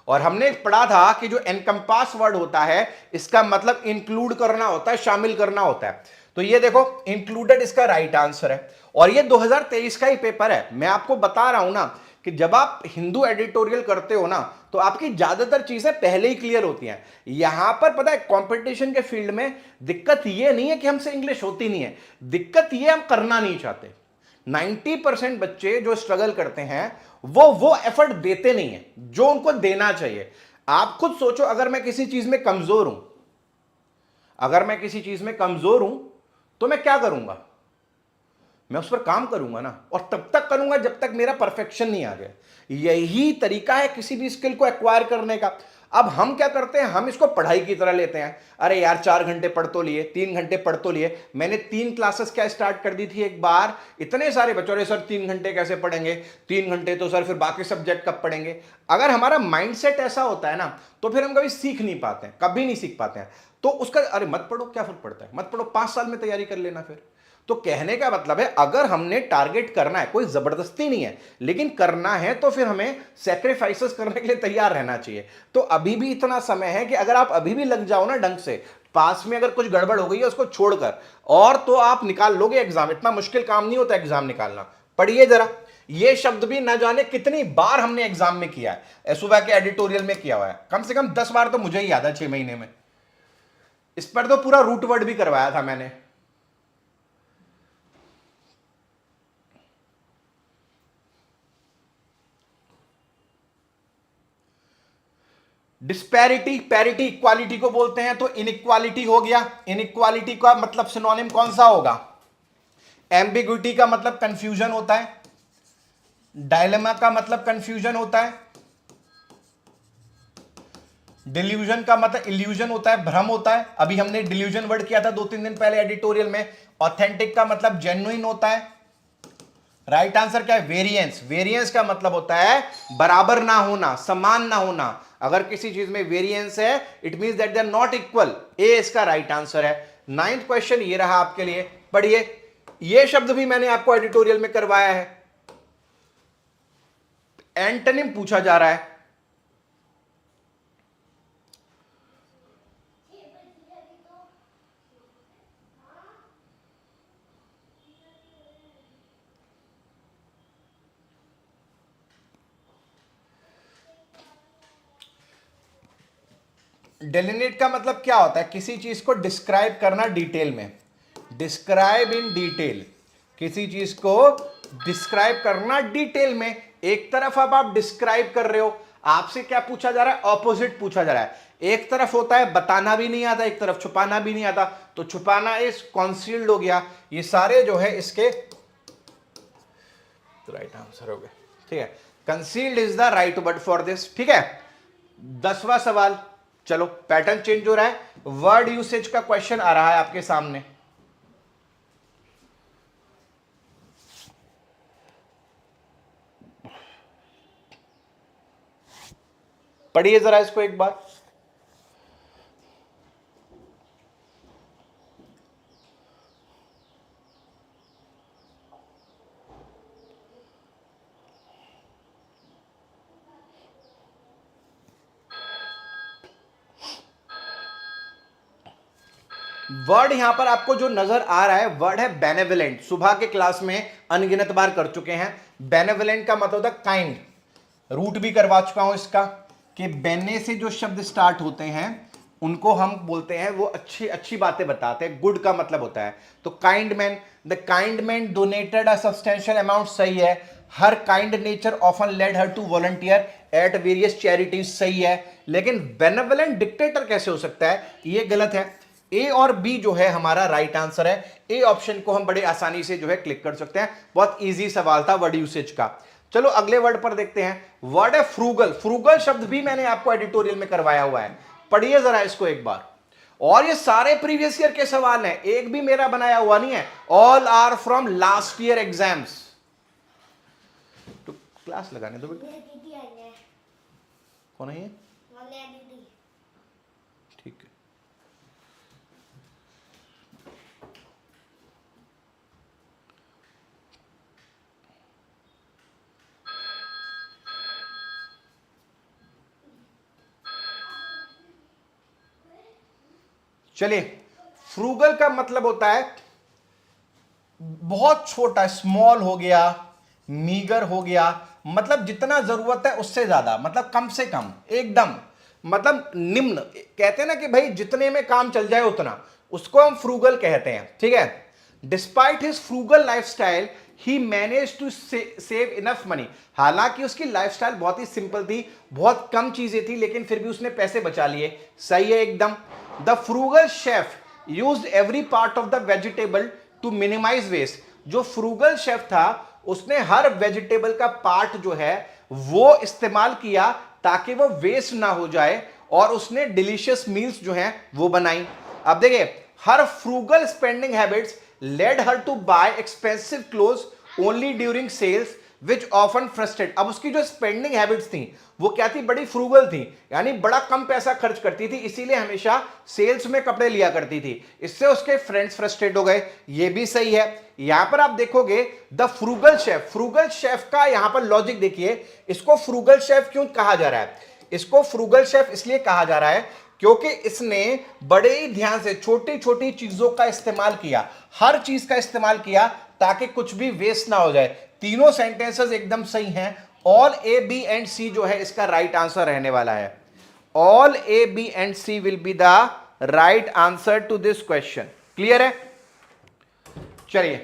और हमने पढ़ा था कि जो एनकम्पास वर्ड होता है इसका मतलब इंक्लूड करना होता है, शामिल करना होता है। तो ये देखो, इंक्लूडेड इसका राइट आंसर है। और ये 2023 का ही पेपर है। मैं आपको बता रहा हूं ना कि जब आप हिंदू एडिटोरियल करते हो ना तो आपकी ज्यादातर चीजें पहले ही क्लियर होती हैं। यहां पर पता है कंपटीशन के फील्ड में दिक्कत ये नहीं है कि हमसे इंग्लिश होती नहीं है, दिक्कत ये हम करना नहीं चाहते। 90% बच्चे जो स्ट्रगल करते हैं वो एफर्ट देते नहीं है जो उनको देना चाहिए। आप खुद सोचो, अगर मैं किसी चीज में कमजोर हूं, अगर मैं किसी चीज में कमजोर हूं तो मैं क्या करूंगा? मैं उस पर काम करूंगा ना, और तब तक करूंगा जब तक मेरा परफेक्शन नहीं आ जाए। यही तरीका है किसी भी स्किल को एक्वायर करने का। अब हम क्या करते हैं, हम इसको पढ़ाई की तरह लेते हैं। अरे यार 4 घंटे पढ़ तो लिए, 3 घंटे पढ़ तो लिए। मैंने 3 क्लासेस क्या स्टार्ट कर दी थी एक बार, इतने सारे बच्चों, अरे सर 3 घंटे कैसे पढ़ेंगे, 3 घंटे तो सर फिर बाकी सब्जेक्ट कब पढ़ेंगे। अगर हमारा माइंडसेट ऐसा होता है ना, तो फिर हम कभी सीख नहीं पाते हैं, कभी नहीं सीख पाते हैं। तो उसका अरे मत पढ़ो, क्या फर्क पड़ता है, मत पढ़ो, 5 साल में तैयारी कर लेना फिर। तो कहने का मतलब है, अगर हमने टारगेट करना है, कोई जबरदस्ती नहीं है, लेकिन करना है तो फिर हमें सैक्रिफाइसेस करने के लिए तैयार रहना चाहिए। तो अभी भी इतना समय है कि अगर आप अभी भी लग जाओ ना ढंग से, पास में अगर कुछ गड़बड़ हो गई है उसको छोड़कर, और तो आप निकाल लोगे एग्जाम। इतना मुश्किल काम नहीं होता एग्जाम निकालना। पढ़िए जरा, ये शब्द भी न जाने कितनी बार हमने एग्जाम में किया है, सुबह के एडिटोरियल में किया हुआ है, कम से कम 10 बार तो मुझे ही याद है 6 महीने में। इस पर तो पूरा रूट वर्ड भी करवाया था मैंने। डिस्पैरिटी, पैरिटी इक्वालिटी को बोलते हैं, तो इनइक्वालिटी हो गया। इनइक्वालिटी का मतलब सिनोनिम कौन सा होगा? एम्बिग्विटी का मतलब कंफ्यूजन होता है, डायलेमा का मतलब कंफ्यूजन होता है, डिल्यूजन का मतलब इल्यूजन होता है, भ्रम होता है। अभी हमने डिल्यूजन वर्ड किया था 2-3 दिन पहले एडिटोरियल में। ऑथेंटिक का मतलब जेन्युइन होता है। राइट आंसर क्या है? वेरिएंस। वेरिएंस का मतलब होता है बराबर ना होना, समान ना होना। अगर किसी चीज में वेरिएंस है, it means that they are not equal. A इसका राइट आंसर है। 9th क्वेश्चन ये रहा आपके लिए, पढ़िए। ये शब्द भी मैंने आपको एडिटोरियल में करवाया है। एंटोनिम पूछा जा रहा है। डेलिनेट का मतलब क्या होता है? किसी चीज को डिस्क्राइब करना डिटेल में। डिस्क्राइब इन डिटेल, किसी चीज को डिस्क्राइब करना डिटेल में। एक तरफ अब आप डिस्क्राइब कर रहे हो, आपसे क्या पूछा जा रहा है? ऑपोजिट पूछा जा रहा है। एक तरफ होता है बताना भी नहीं आता, एक तरफ छुपाना भी नहीं आता, तो छुपाना इस कॉन्सील्ड हो गया। ये सारे जो है इसके राइट आंसर हो गए, ठीक है। Concealed is the right word for this, ठीक है। 10वां सवाल, चलो पैटर्न चेंज हो रहा है। वर्ड यूसेज का क्वेश्चन आ रहा है आपके सामने। पढ़िए जरा इसको एक बार। वर्ड यहां पर आपको जो नजर आ रहा है, वर्ड है बेनेवलेंट। सुबह के क्लास में अनगिनत बार कर चुके हैं। बेनेवलेंट का मतलब होता है काइंड। रूट भी करवा चुका हूं इसका, कि बेने से जो शब्द स्टार्ट होते हैं उनको हम बोलते हैं, वो अच्छी अच्छी बातें बताते हैं। गुड का मतलब होता है। तो kind man, the kind man donated a substantial amount, सही है। Her kind nature often led her to volunteer at various charities, सही है। लेकिन बेनेवलेंट डिक्टेटर कैसे हो सकता है? ये गलत है। ए और बी जो है हमारा राइट आंसर है। ए ऑप्शन को हम बड़े आसानी से जो है क्लिक कर सकते हैं। बहुत इजी सवाल था वर्ड यूसेज का। चलो अगले वर्ड पर देखते हैं। वर्ड है फ्रूगल। फ्रूगल शब्द भी मैंने आपको एडिटोरियल में करवाया हुआ है, पढ़िए जरा इसको एक बार। और ये सारे प्रीवियस ईयर के सवाल हैं, एक भी मेरा बनाया हुआ नहीं है। All are from last year exams. तो क्लास लगाने दो बेटा। कौन है ये? ठीक है। चलिए, फ्रूगल का मतलब होता है बहुत छोटा, स्मॉल हो गया, मीगर हो गया, मतलब जितना जरूरत है उससे ज्यादा, मतलब कम से कम, एकदम मतलब निम्न। कहते हैं ना कि भाई जितने में काम चल जाए उतना, उसको हम फ्रूगल कहते हैं, ठीक है। Despite his frugal lifestyle he manage to save enough money. हालांकि उसकी लाइफस्टाइल बहुत ही सिंपल थी, बहुत कम चीजें थी, लेकिन फिर भी उसने पैसे बचा लिए, सही है एकदम। The frugal chef used every part of the vegetable to minimise waste. जो फ्रूगल शेफ था उसने हर वेजिटेबल का पार्ट जो है वो इस्तेमाल किया ताकि वो वेस्ट ना हो जाए, और उसने डिलीशियस मील्स जो हैं वो बनाई। अब देखिए, her frugal spending habits led her to buy expensive clothes only during sales which often frustrate. अब उसकी जो स्पेंडिंग हैबिट्स थी वो क्या थी, बड़ी फ्रूगल थी, यानी बड़ा कम पैसा खर्च करती थी, इसीलिए हमेशा सेल्स में कपड़े लिया करती थी। इससे उसके फ्रेंड्स फ्रस्ट्रेट हो गए, ये भी सही है। यहां पर आप देखोगे the frugal chef, frugal chef का यहां पर लॉजिक देखिए, इसको फ्रूगल शेफ क्यों कहा जा रहा है? इसको फ्रूगल शेफ इसलिए कहा जा रहा है क्योंकि इसने बड़े ही ध्यान से छोटी छोटी चीजों का इस्तेमाल किया, हर चीज का इस्तेमाल किया ताकि कुछ भी वेस्ट ना हो जाए। तीनों सेंटेंसेस एकदम सही हैं। All A B and C जो है इसका राइट आंसर रहने वाला है। All A B and C will be the right answer to this question. Clear है? चलिए,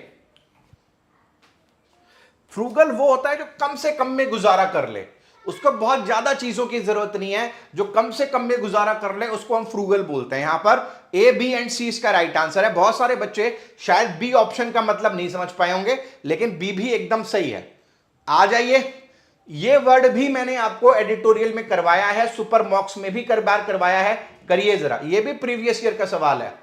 फ्रूगल वो होता है जो कम से कम में गुजारा कर ले, उसको बहुत ज्यादा चीजों की जरूरत नहीं है, जो कम से कम में गुजारा कर ले उसको हम फ्रूगल बोलते हैं। यहां पर ए बी एंड सी इसका राइट आंसर है। बहुत सारे बच्चे शायद बी ऑप्शन का मतलब नहीं समझ पाए होंगे, लेकिन बी भी एकदम सही है। आ जाइए, ये वर्ड भी मैंने आपको एडिटोरियल में करवाया है, सुपर मॉक्स में भी कई बार करवाया है, करिए जरा, ये भी प्रीवियस ईयर का सवाल है।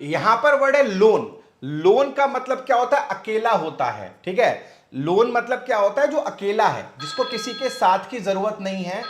यहां पर वर्ड है लोन। लोन का मतलब क्या होता है? अकेला होता है। ठीक है, लोन मतलब क्या होता है? जो अकेला है, जिसको किसी के साथ की जरूरत नहीं है।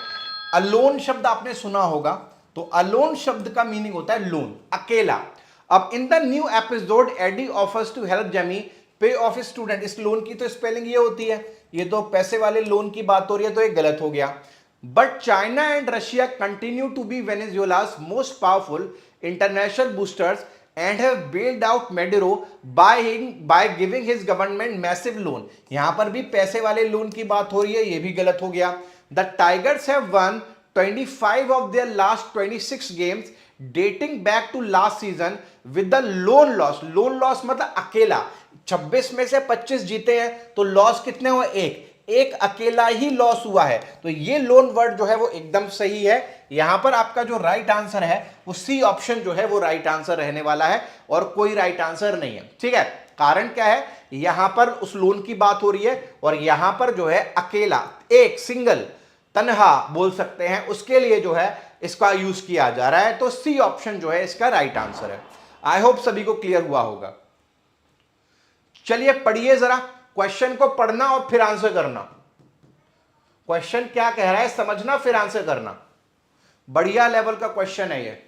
अलोन शब्द आपने सुना होगा, तो अलोन शब्द का मीनिंग होता है लोन, अकेला। अब in the new episode Eddie offers to help Jamie pay off student, इस लोन की तो स्पेलिंग ये होती है, ये तो पैसे वाले लोन की बात हो रही है, तो ये गलत हो गया। But China and Russia continue to be Venezuela's most powerful international boosters and have bailed out Maduro by giving his government massive loan। यहां पर भी पैसे वाले लोन की बात हो रही है, ये भी गलत हो गया। The Tigers have won 25 of their last 26 games dating back to last season with the lone loss। lone loss मतलब अकेला, 26 में से 25 जीते हैं, तो लॉस कितने हुए? एक अकेला ही लॉस हुआ है। तो ये लोन वर्ड जो है वो एकदम सही है। यहां पर आपका जो राइट आंसर है वो सी ऑप्शन जो है वो राइट आंसर रहने वाला है, और कोई राइट आंसर नहीं है। ठीक है, कारण क्या है? यहां पर उस लोन की बात हो रही है, और यहां पर जो है अकेला, एक सिंगल, तन्हा बोल सकते हैं, उसके लिए जो है इसका यूज किया जा रहा है। तो सी ऑप्शन जो है इसका राइट आंसर है। आई होप सभी को क्लियर हुआ होगा। चलिए पढ़िए जरा, क्वेश्चन को पढ़ना और फिर आंसर करना। क्वेश्चन क्या कह रहा है समझना, फिर आंसर करना। बढ़िया लेवल का क्वेश्चन है ये।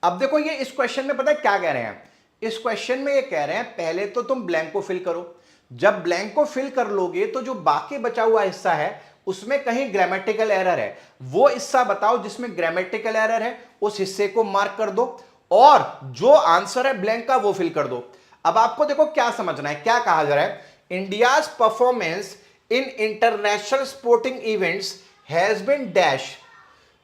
अब देखो, ये इस क्वेश्चन में पता है क्या कह रहे हैं? इस क्वेश्चन में ये कह रहे हैं पहले तो तुम ब्लैंक को फिल करो। जब ब्लैंक को फिल कर लोगे तो जो बाकी बचा हुआ हिस्सा है उसमें कहीं ग्रामेटिकल एरर है, वो हिस्सा बताओ जिसमें ग्रामेटिकल एरर है, उस हिस्से को मार्क कर दो, और जो आंसर है ब्लैंक का वो फिल कर दो। अब आपको देखो क्या समझना है, क्या कहा जा रहा है? India's performance in international sporting events has been dash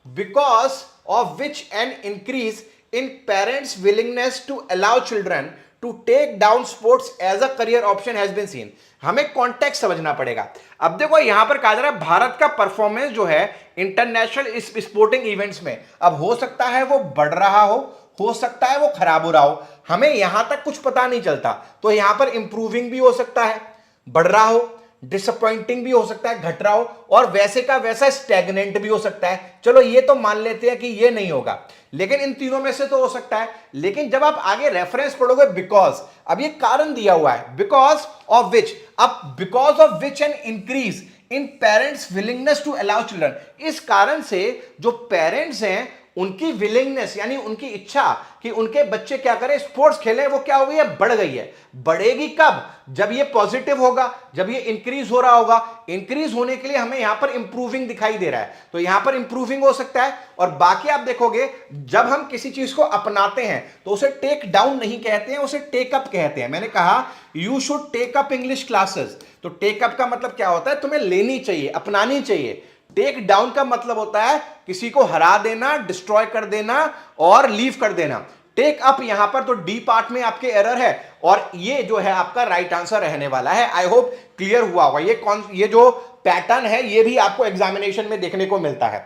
because of which an increase in parents willingness to allow children to take down sports as a career option has been seen। हमें context समझना पड़ेगा। अब देखो यहां पर कहा जा रहा है भारत का परफॉर्मेंस जो है इंटरनेशनल स्पोर्टिंग इवेंट्स में, अब हो सकता है वो बढ़ रहा हो सकता है वो खराब हो रहा हो, हमें यहां तक कुछ पता नहीं चलता। तो यहां पर इंप्रूविंग भी हो सकता है, बढ़ रहा हो, डिसअपॉइंटिंग भी हो सकता है, घट रहा हो, और वैसे का वैसा स्टैग्नेंट भी हो सकता है। चलो ये तो मान लेते हैं कि ये नहीं होगा, लेकिन इन तीनों में से तो हो सकता है। लेकिन जब आप आगे रेफरेंस पढ़ोगे, बिकॉज, अब ये कारण दिया हुआ है, बिकॉज ऑफ विच, अब because of which an increase in parents willingness to allow children, इस कारण से जो पेरेंट्स हैं उनकी विलिंगनेस यानी उनकी इच्छा कि उनके बच्चे क्या करें, स्पोर्ट्स खेलें, वो क्या हो गई है, बढ़ गई है। बढ़ेगी कब, जब ये पॉजिटिव होगा, जब ये इंक्रीज हो रहा होगा। इंक्रीज होने के लिए हमें यहां पर इंप्रूविंग दिखाई दे रहा है, तो यहां पर इंप्रूविंग हो सकता है। और बाकी आप देखोगे जब हम किसी चीज को अपनाते हैं तो उसे टेक डाउन नहीं कहते हैं, उसे टेक अप कहते हैं। मैंने कहा you should take up English classes, तो टेक अप का मतलब क्या होता है, तुम्हें लेनी चाहिए, अपनानी चाहिए। टेक डाउन का मतलब होता है किसी को हरा देना, डिस्ट्रॉय कर देना और लीव कर देना। टेक अप यहां पर तो डी पार्ट में आपके एरर है और ये जो है आपका राइट आंसर रहने वाला है। आई होप क्लियर हुआ होगा। ये जो पैटर्न है ये भी आपको एग्जामिनेशन में देखने को मिलता है।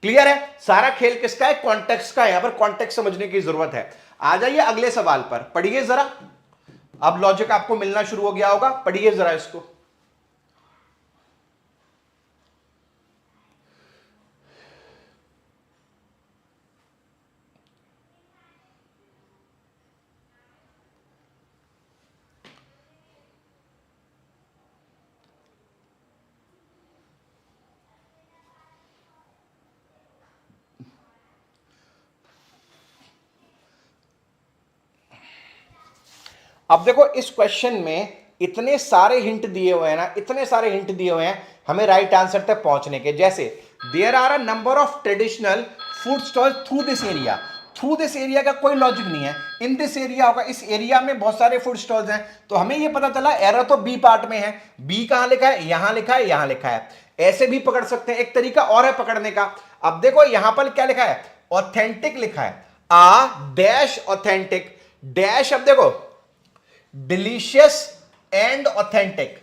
क्लियर है, सारा खेल किसका है, कॉन्टेक्स्ट का। यहां पर कॉन्टेक्स्ट समझने की जरूरत है। आ जाइए अगले सवाल पर, पढ़िए जरा। अब लॉजिक आपको मिलना शुरू हो गया होगा, पढ़िए जरा इसको। अब देखो इस क्वेश्चन में इतने सारे हिंट दिए हुए हैं ना, इतने सारे हिंट दिए हुए हैं हमें राइट आंसर तक पहुंचने के। जैसे there are a number of traditional food stall through this area. Through this area का कोई लॉजिक नहीं है, इन दिस एरिया होगा, इस एरिया में बहुत सारे फूड स्टॉल्स हैं। तो हमें यह पता चला एरर तो बी पार्ट में है। बी कहां लिखा है, यहां लिखा है, यहां लिखा है। ऐसे भी पकड़ सकते हैं, एक तरीका और है पकड़ने का। अब देखो यहां पर क्या लिखा है, ऑथेंटिक लिखा है, आ डैश ऑथेंटिक डैश। अब देखो डिलीशियस एंड ऑथेंटिक,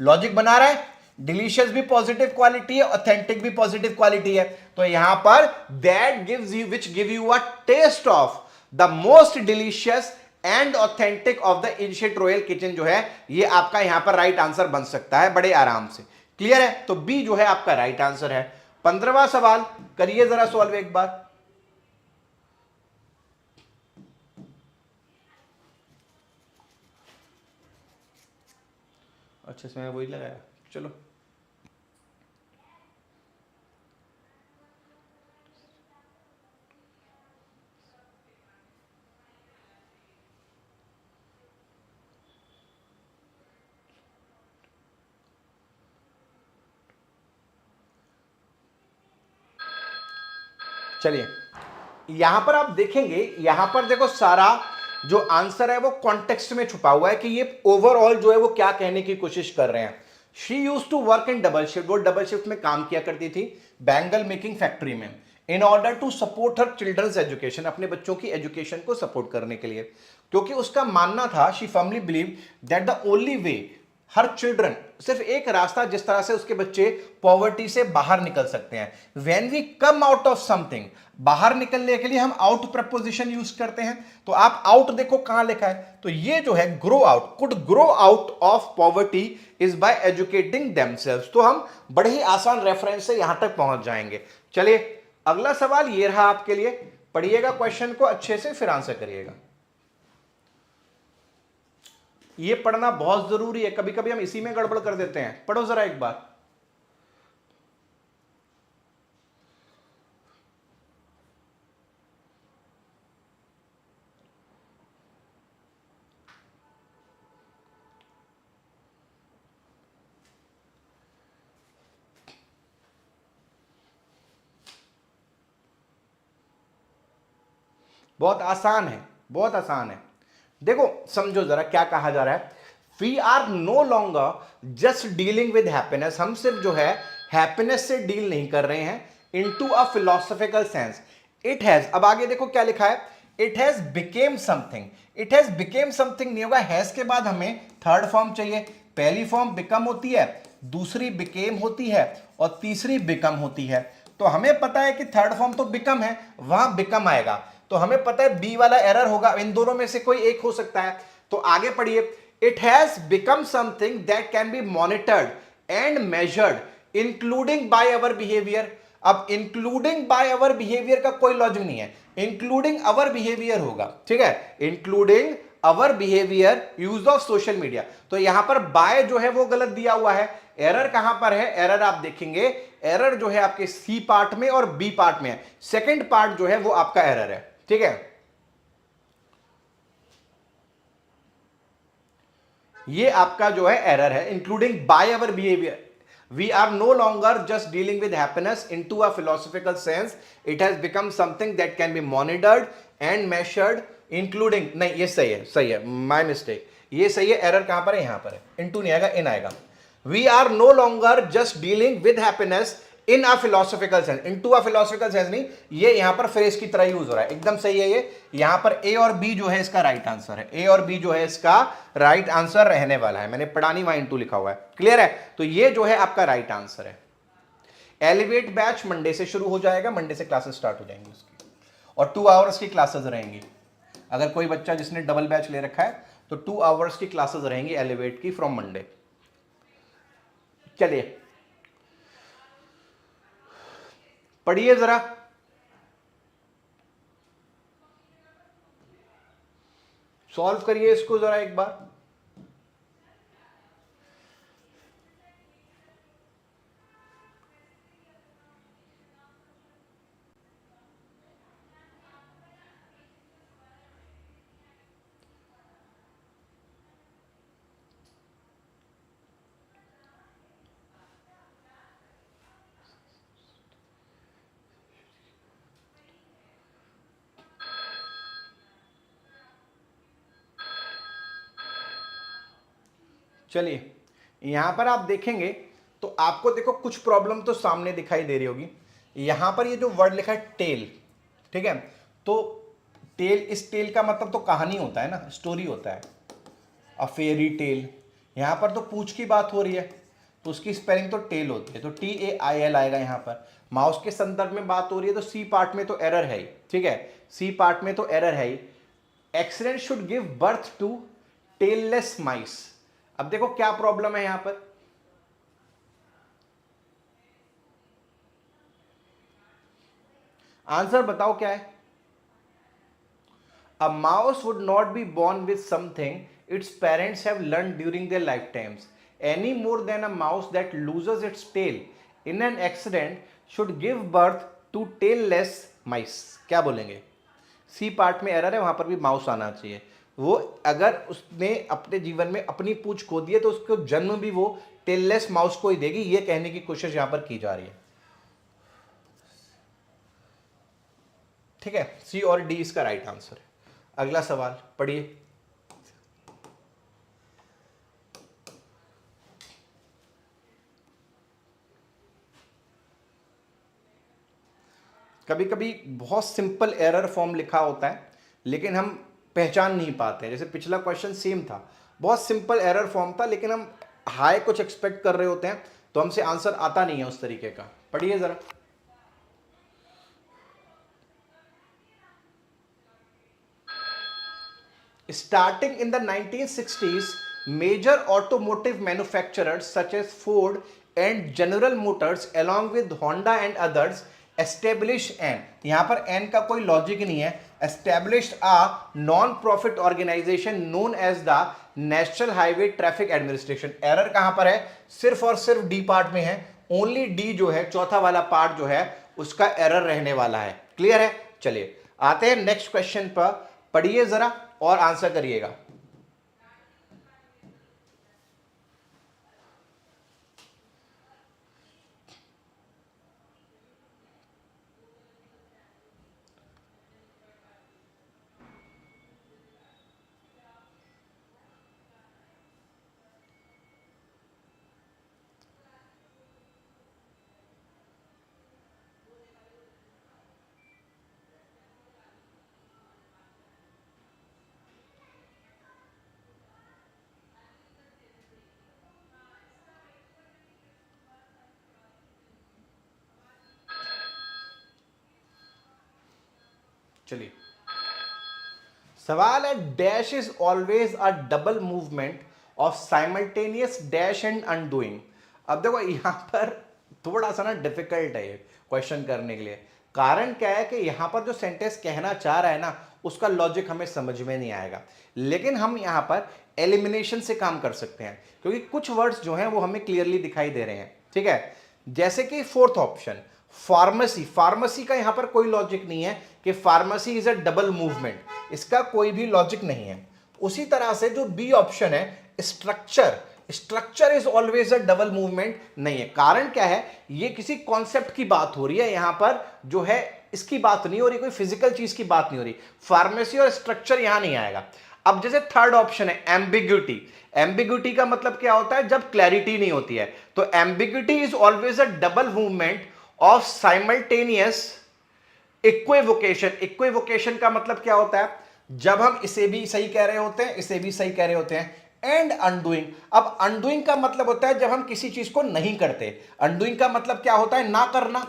लॉजिक बना रहा है। डिलीशियस भी पॉजिटिव क्वालिटी है, ऑथेंटिक भी पॉजिटिव क्वालिटी है। तो यहां पर that gives you, which give you a taste of the most delicious and authentic of the ancient royal kitchen, जो है ये आपका यहां पर राइट आंसर बन सकता है बड़े आराम से। क्लियर है, तो बी जो है आपका राइट आंसर है। 15वां सवाल करिए जरा सॉल्व एक बार। अच्छा इसमें वही लगाया, चलो। चलिए यहां पर आप देखेंगे, यहां पर देखो सारा जो आंसर है वो कॉन्टेक्स्ट में छुपा हुआ है कि ये ओवरऑल जो है वो क्या कहने की कोशिश कर रहे हैं। She used to work in double shift, वो डबल शिफ्ट में काम किया करती थी बैंगल मेकिंग फैक्ट्री में, in order to support her children's education, अपने बच्चों की एजुकेशन को सपोर्ट करने के लिए। क्योंकि उसका मानना था, she firmly believe that the only way her children, सिर्फ एक रास्ता जिस तरह से उसके बच्चे पॉवर्टी से बाहर निकल सकते हैं। When we come out of something, बाहर निकलने के लिए हम आउट प्रपोजिशन यूज करते हैं। तो आप आउट देखो कहां लिखा है, तो ये जो है grow out, could grow out of poverty is by educating themselves. तो हम बड़े ही आसान रेफरेंस से यहां तक पहुंच जाएंगे। चलिए अगला सवाल ये रहा आपके लिए, पढ़िएगा क्वेश्चन को अच्छे से फिर आंसर करिएगा। ये पढ़ना बहुत जरूरी है, कभी कभी हम इसी में गड़बड़ कर देते हैं। पढ़ो जरा एक बार। बहुत आसान है, बहुत आसान है। देखो समझो जरा क्या कहा जा रहा है। We are no longer just dealing with happiness, हम सिर्फ जो है हैप्पीनेस से डील नहीं कर रहे हैं into a philosophical sense. It has, अब आगे देखो क्या लिखा है, it has became something. It has became something नहीं होगा, हैज के बाद हमें थर्ड फॉर्म चाहिए। पहली फॉर्म बिकम होती है, दूसरी बिकेम होती है और तीसरी बिकम होती है। तो हमें पता है कि थर्ड फॉर्म तो बिकम है, वहां बिकम आएगा, तो हमें पता है बी वाला एरर होगा, इन दोनों में से कोई एक हो सकता है। तो आगे पढ़िए, it has become something that can be monitored and measured including by our behaviour. अब इंक्लूडिंग बाय अवर बिहेवियर का कोई लॉजिक नहीं है, इंक्लूडिंग अवर बिहेवियर होगा, ठीक है, including our behaviour use of social media. तो यहां पर बाय जो है वो गलत दिया हुआ है। एरर कहां पर है, एरर आप देखेंगे एरर जो है आपके सी पार्ट में और बी पार्ट में है, सेकंड पार्ट जो है वो आपका एरर है, ठीक है। ये आपका जो है एरर है, including by our behaviour we are no longer just dealing with happiness into a philosophical sense, it has become something that can be monitored and measured including, नहीं ये सही है my mistake, ये सही है, एरर कहां पर है, यहां पर है, into नहीं आएगा, इन आएगा। we are no longer just dealing with happiness in a philosophical sense, into a philosophical sense नहीं, ये यहां पर फ्रेज की तरह यूज हो रहा है, एकदम सही है ये। यहां पर ए और बी जो है इसका राइट आंसर है, ए और बी जो है इसका राइट आंसर रहने वाला है, मैंने पढ़ा नहीं, वहां इनटू लिखा हुआ है, क्लियर है। तो ये जो है आपका राइट आंसर है। एलिवेट बैच मंडे से शुरू हो जाएगा, मंडे से क्लासेस स्टार्ट हो जाएंगी उसकी, और 2 आवर्स की क्लासेस रहेंगी। अगर कोई बच्चा जिसने डबल बैच ले रखा है तो 2 आवर्स की क्लासेस रहेंगी एलिवेट की फ्रॉम मंडे। चलिए पढ़िए जरा, सॉल्व करिए इसको जरा एक बार। चलिए यहां पर आप देखेंगे तो आपको देखो कुछ प्रॉब्लम तो सामने दिखाई दे रही होगी। यहां पर ये जो वर्ड लिखा है टेल, ठीक है, तो टेल, इस टेल का मतलब तो कहानी होता है ना, स्टोरी होता है, अ फेरी टेल। यहां पर तो पूछ की बात हो रही है तो उसकी स्पेलिंग तो टेल होती है, तो TAIL आएगा। यहां पर माउस के संदर्भ में बात हो रही है तो सी पार्ट में तो एरर है ही, ठीक है, सी पार्ट में तो एरर है ही। Accident should give birth to tailless mice. अब देखो क्या प्रॉब्लम है यहां पर, आंसर बताओ क्या है। A mouse would not be born with something its parents have learned during their lifetimes any more than a mouse that loses its tail in an accident should give birth to tailless mice। क्या बोलेंगे, C part में error है, वहां पर भी mouse आना चाहिए। वो अगर उसने अपने जीवन में अपनी पूंछ खो दी है तो उसको जन्म भी वो टेललेस माउस को ही देगी, ये कहने की कोशिश यहां पर की जा रही है, ठीक है। सी और डी इसका राइट आंसर है। अगला सवाल पढ़िए। कभी कभी बहुत सिंपल एरर फॉर्म लिखा होता है लेकिन हम पहचान नहीं पाते, जैसे पिछला क्वेश्चन सेम था, बहुत सिंपल एरर फॉर्म था लेकिन हम हाई कुछ एक्सपेक्ट कर रहे होते हैं तो हमसे आंसर आता नहीं है उस तरीके का। पढ़िए जरा। Starting in the 1960s, major automotive manufacturers such as Ford and General Motors along with Honda and others established an, यहां पर n का कोई लॉजिक नहीं है, established a non-profit organization known as the National Highway Traffic Administration। Error कहां पर है, सिर्फ और सिर्फ डी पार्ट में है, ओनली डी जो है चौथा वाला पार्ट जो है उसका एरर रहने वाला है, क्लियर है। चलिए आते हैं नेक्स्ट क्वेश्चन पर, पढ़िए जरा और आंसर करिएगा। चलिए सवाल है, dash is always a double movement of simultaneous dash and undoing. अब देखो यहां पर थोड़ा सा ना डिफिकल्ट है ये क्वेश्चन करने के लिए। कारण क्या है कि यहां पर जो सेंटेंस कहना चाह रहा है ना उसका लॉजिक हमें समझ में नहीं आएगा, लेकिन हम यहां पर एलिमिनेशन से काम कर सकते हैं क्योंकि कुछ वर्ड्स जो हैं वो हमें क्लियरली दिखाई दे रहे हैं, ठीक है। जैसे कि फोर्थ ऑप्शन फार्मेसी, फार्मेसी का यहां पर कोई लॉजिक नहीं है कि pharmacy is a double movement, इसका कोई भी लॉजिक नहीं है। उसी तरह से जो बी ऑप्शन है structure, structure is always a double movement नहीं है। कारण क्या है, ये किसी कॉन्सेप्ट की बात हो रही है, यहां पर जो है इसकी बात नहीं हो रही, कोई फिजिकल चीज की बात नहीं हो रही। फार्मेसी और स्ट्रक्चर यहां नहीं आएगा। अब जैसे थर्ड ऑप्शन है एम्बिग्यूटी, एम्बिग्यूटी का मतलब क्या होता है, जब क्लैरिटी नहीं होती है। तो ambiguity is always a double movement of simultaneous equivocation. Equivocation का मतलब क्या होता है, जब हम इसे भी सही कह रहे होते हैं, इसे भी सही कह रहे होते हैं। एंड अनडूइंग, अब अनडूइंग का मतलब होता है जब हम किसी चीज को नहीं करते। अनडूइंग का मतलब क्या होता है, ना करना।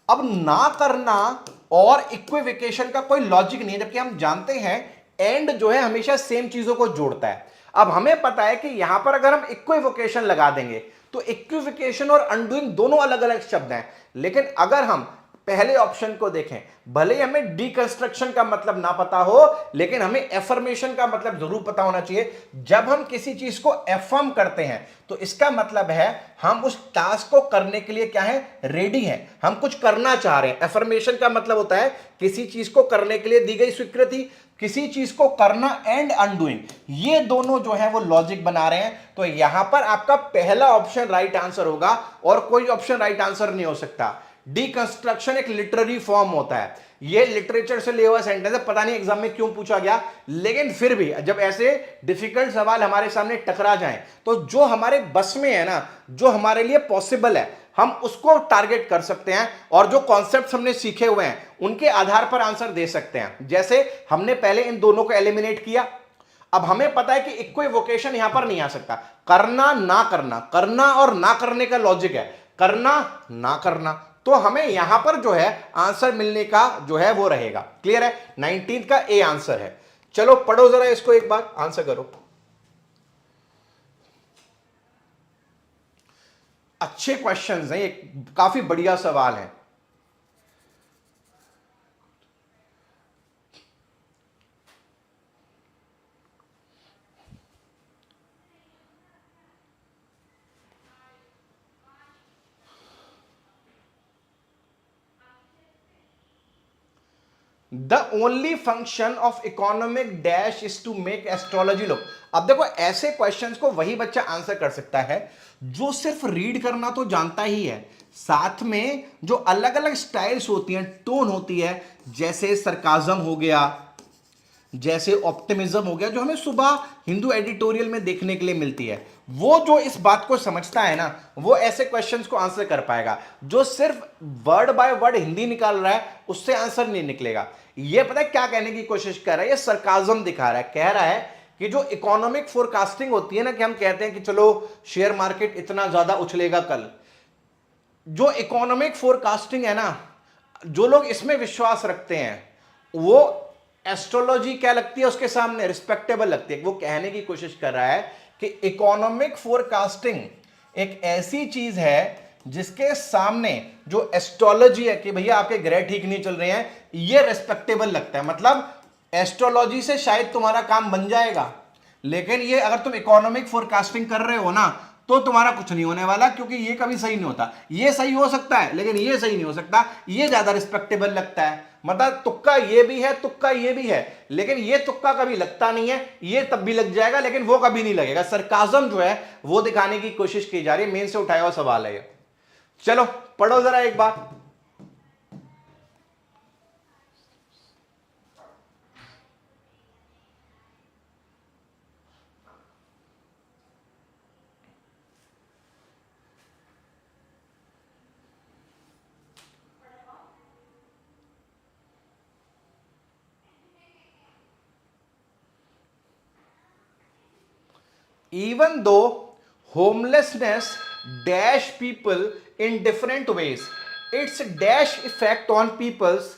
अब ना करना और इक्विवोकेशन का कोई लॉजिक नहीं है, जबकि हम जानते हैं एंड जो है हमेशा सेम चीजों को जोड़ता है। अब हमें पता है कि यहां पर अगर हम इक्विवोकेशन लगा देंगे तो इक्विवोकेशन और अनडूइंग दोनों अलग अलग शब्द हैं। लेकिन अगर हम पहले ऑप्शन को देखें, भले ही हमें डीकंस्ट्रक्शन का मतलब ना पता हो, लेकिन हमें एफर्मेशन का मतलब जरूर पता होना चाहिए। जब हम किसी चीज को एफर्म करते हैं तो इसका मतलब है हम उस टास्क को करने के लिए क्या है, रेडी हैं, हम कुछ करना चाह रहे हैं। एफर्मेशन का मतलब होता है किसी चीज को करने के लिए दी गई स्वीकृति, किसी चीज को करना एंड अनडूइंग, ये दोनों जो है वो लॉजिक बना रहे हैं। तो यहां पर आपका पहला ऑप्शन राइट आंसर होगा और कोई ऑप्शन राइट आंसर नहीं हो सकता। डीकंस्ट्रक्शन एक लिटरेरी फॉर्म होता है, ये लिटरेचर से लिया हुआ सेंटेंस है, पता नहीं एग्जाम में क्यों पूछा गया, लेकिन फिर भी जब ऐसे डिफिकल्ट सवाल हमारे सामने टकरा जाएं तो जो हमारे बस में है ना, जो हमारे लिए पॉसिबल है, हम उसको टारगेट कर सकते हैं और जो कॉन्सेप्ट्स हमने सीखे हुए हैं उनके आधार पर आंसर दे सकते हैं। जैसे हमने पहले इन दोनों को एलिमिनेट किया, अब हमें पता है कि इक्विवोकेशन यहां पर नहीं आ सकता। करना ना करना, करना और ना करने का लॉजिक है, करना ना करना, तो हमें यहां पर जो है आंसर मिलने का जो है वो रहेगा। क्लियर है, 19 का ए आंसर है। चलो पढ़ो जरा इसको, एक बार आंसर करो। अच्छे क्वेश्चंस हैं, ये काफी बढ़िया सवाल है। The only function of economic dash is to make astrology look. अब देखो ऐसे क्वेश्चंस को वही बच्चा आंसर कर सकता है जो सिर्फ रीड करना तो जानता ही है, साथ में जो अलग अलग स्टाइल्स होती हैं, टोन होती है, जैसे सरकाजम हो गया, जैसे ऑप्टिमिज्म हो गया, जो हमें सुबह हिंदू एडिटोरियल में देखने के लिए मिलती है, वो जो इस बात को समझता है ना, वो ऐसे क्वेश्चंस को आंसर कर पाएगा। जो सिर्फ वर्ड बाय वर्ड हिंदी निकाल रहा है उससे आंसर नहीं निकलेगा। ये पता है क्या कहने की कोशिश कर रहा है, ये सरकाजम दिखा रहा है, कह रहा है कि जो इकोनॉमिक फोरकास्टिंग होती है ना, कि हम कहते हैं कि चलो शेयर मार्केट इतना ज्यादा उछलेगा कल, जो इकोनॉमिक फोरकास्टिंग है ना, जो लोग इसमें विश्वास रखते हैं वो एस्ट्रोलॉजी क्या लगती है उसके सामने, रिस्पेक्टेबल लगती है। वो कहने की कोशिश कर रहा है कि इकोनॉमिक फोरकास्टिंग एक ऐसी चीज है जिसके सामने जो एस्ट्रोलॉजी है कि भैया आपके ग्रह ठीक नहीं चल रहे हैं, ये रिस्पेक्टेबल लगता है। मतलब एस्ट्रोलॉजी से शायद तुम्हारा काम बन जाएगा, लेकिन ये अगर तुम इकोनॉमिक फोरकास्टिंग कर रहे हो ना तो तुम्हारा कुछ नहीं होने वाला, क्योंकि ये कभी सही नहीं होता। ये सही हो सकता है लेकिन ये सही नहीं हो सकता, ये ज्यादा रिस्पेक्टेबल लगता है। मतलब तुक्का ये भी है, तुक्का ये भी है, लेकिन ये तुक्का कभी लगता नहीं है, ये तब भी लग जाएगा लेकिन वो कभी नहीं लगेगा। सरकाजम जो है वो दिखाने की कोशिश की जा रही है, मेन से उठाया हुआ सवाल है ये। चलो पढ़ो जरा एक बार। Even though homelessness dash people in different ways, its dash effect on people's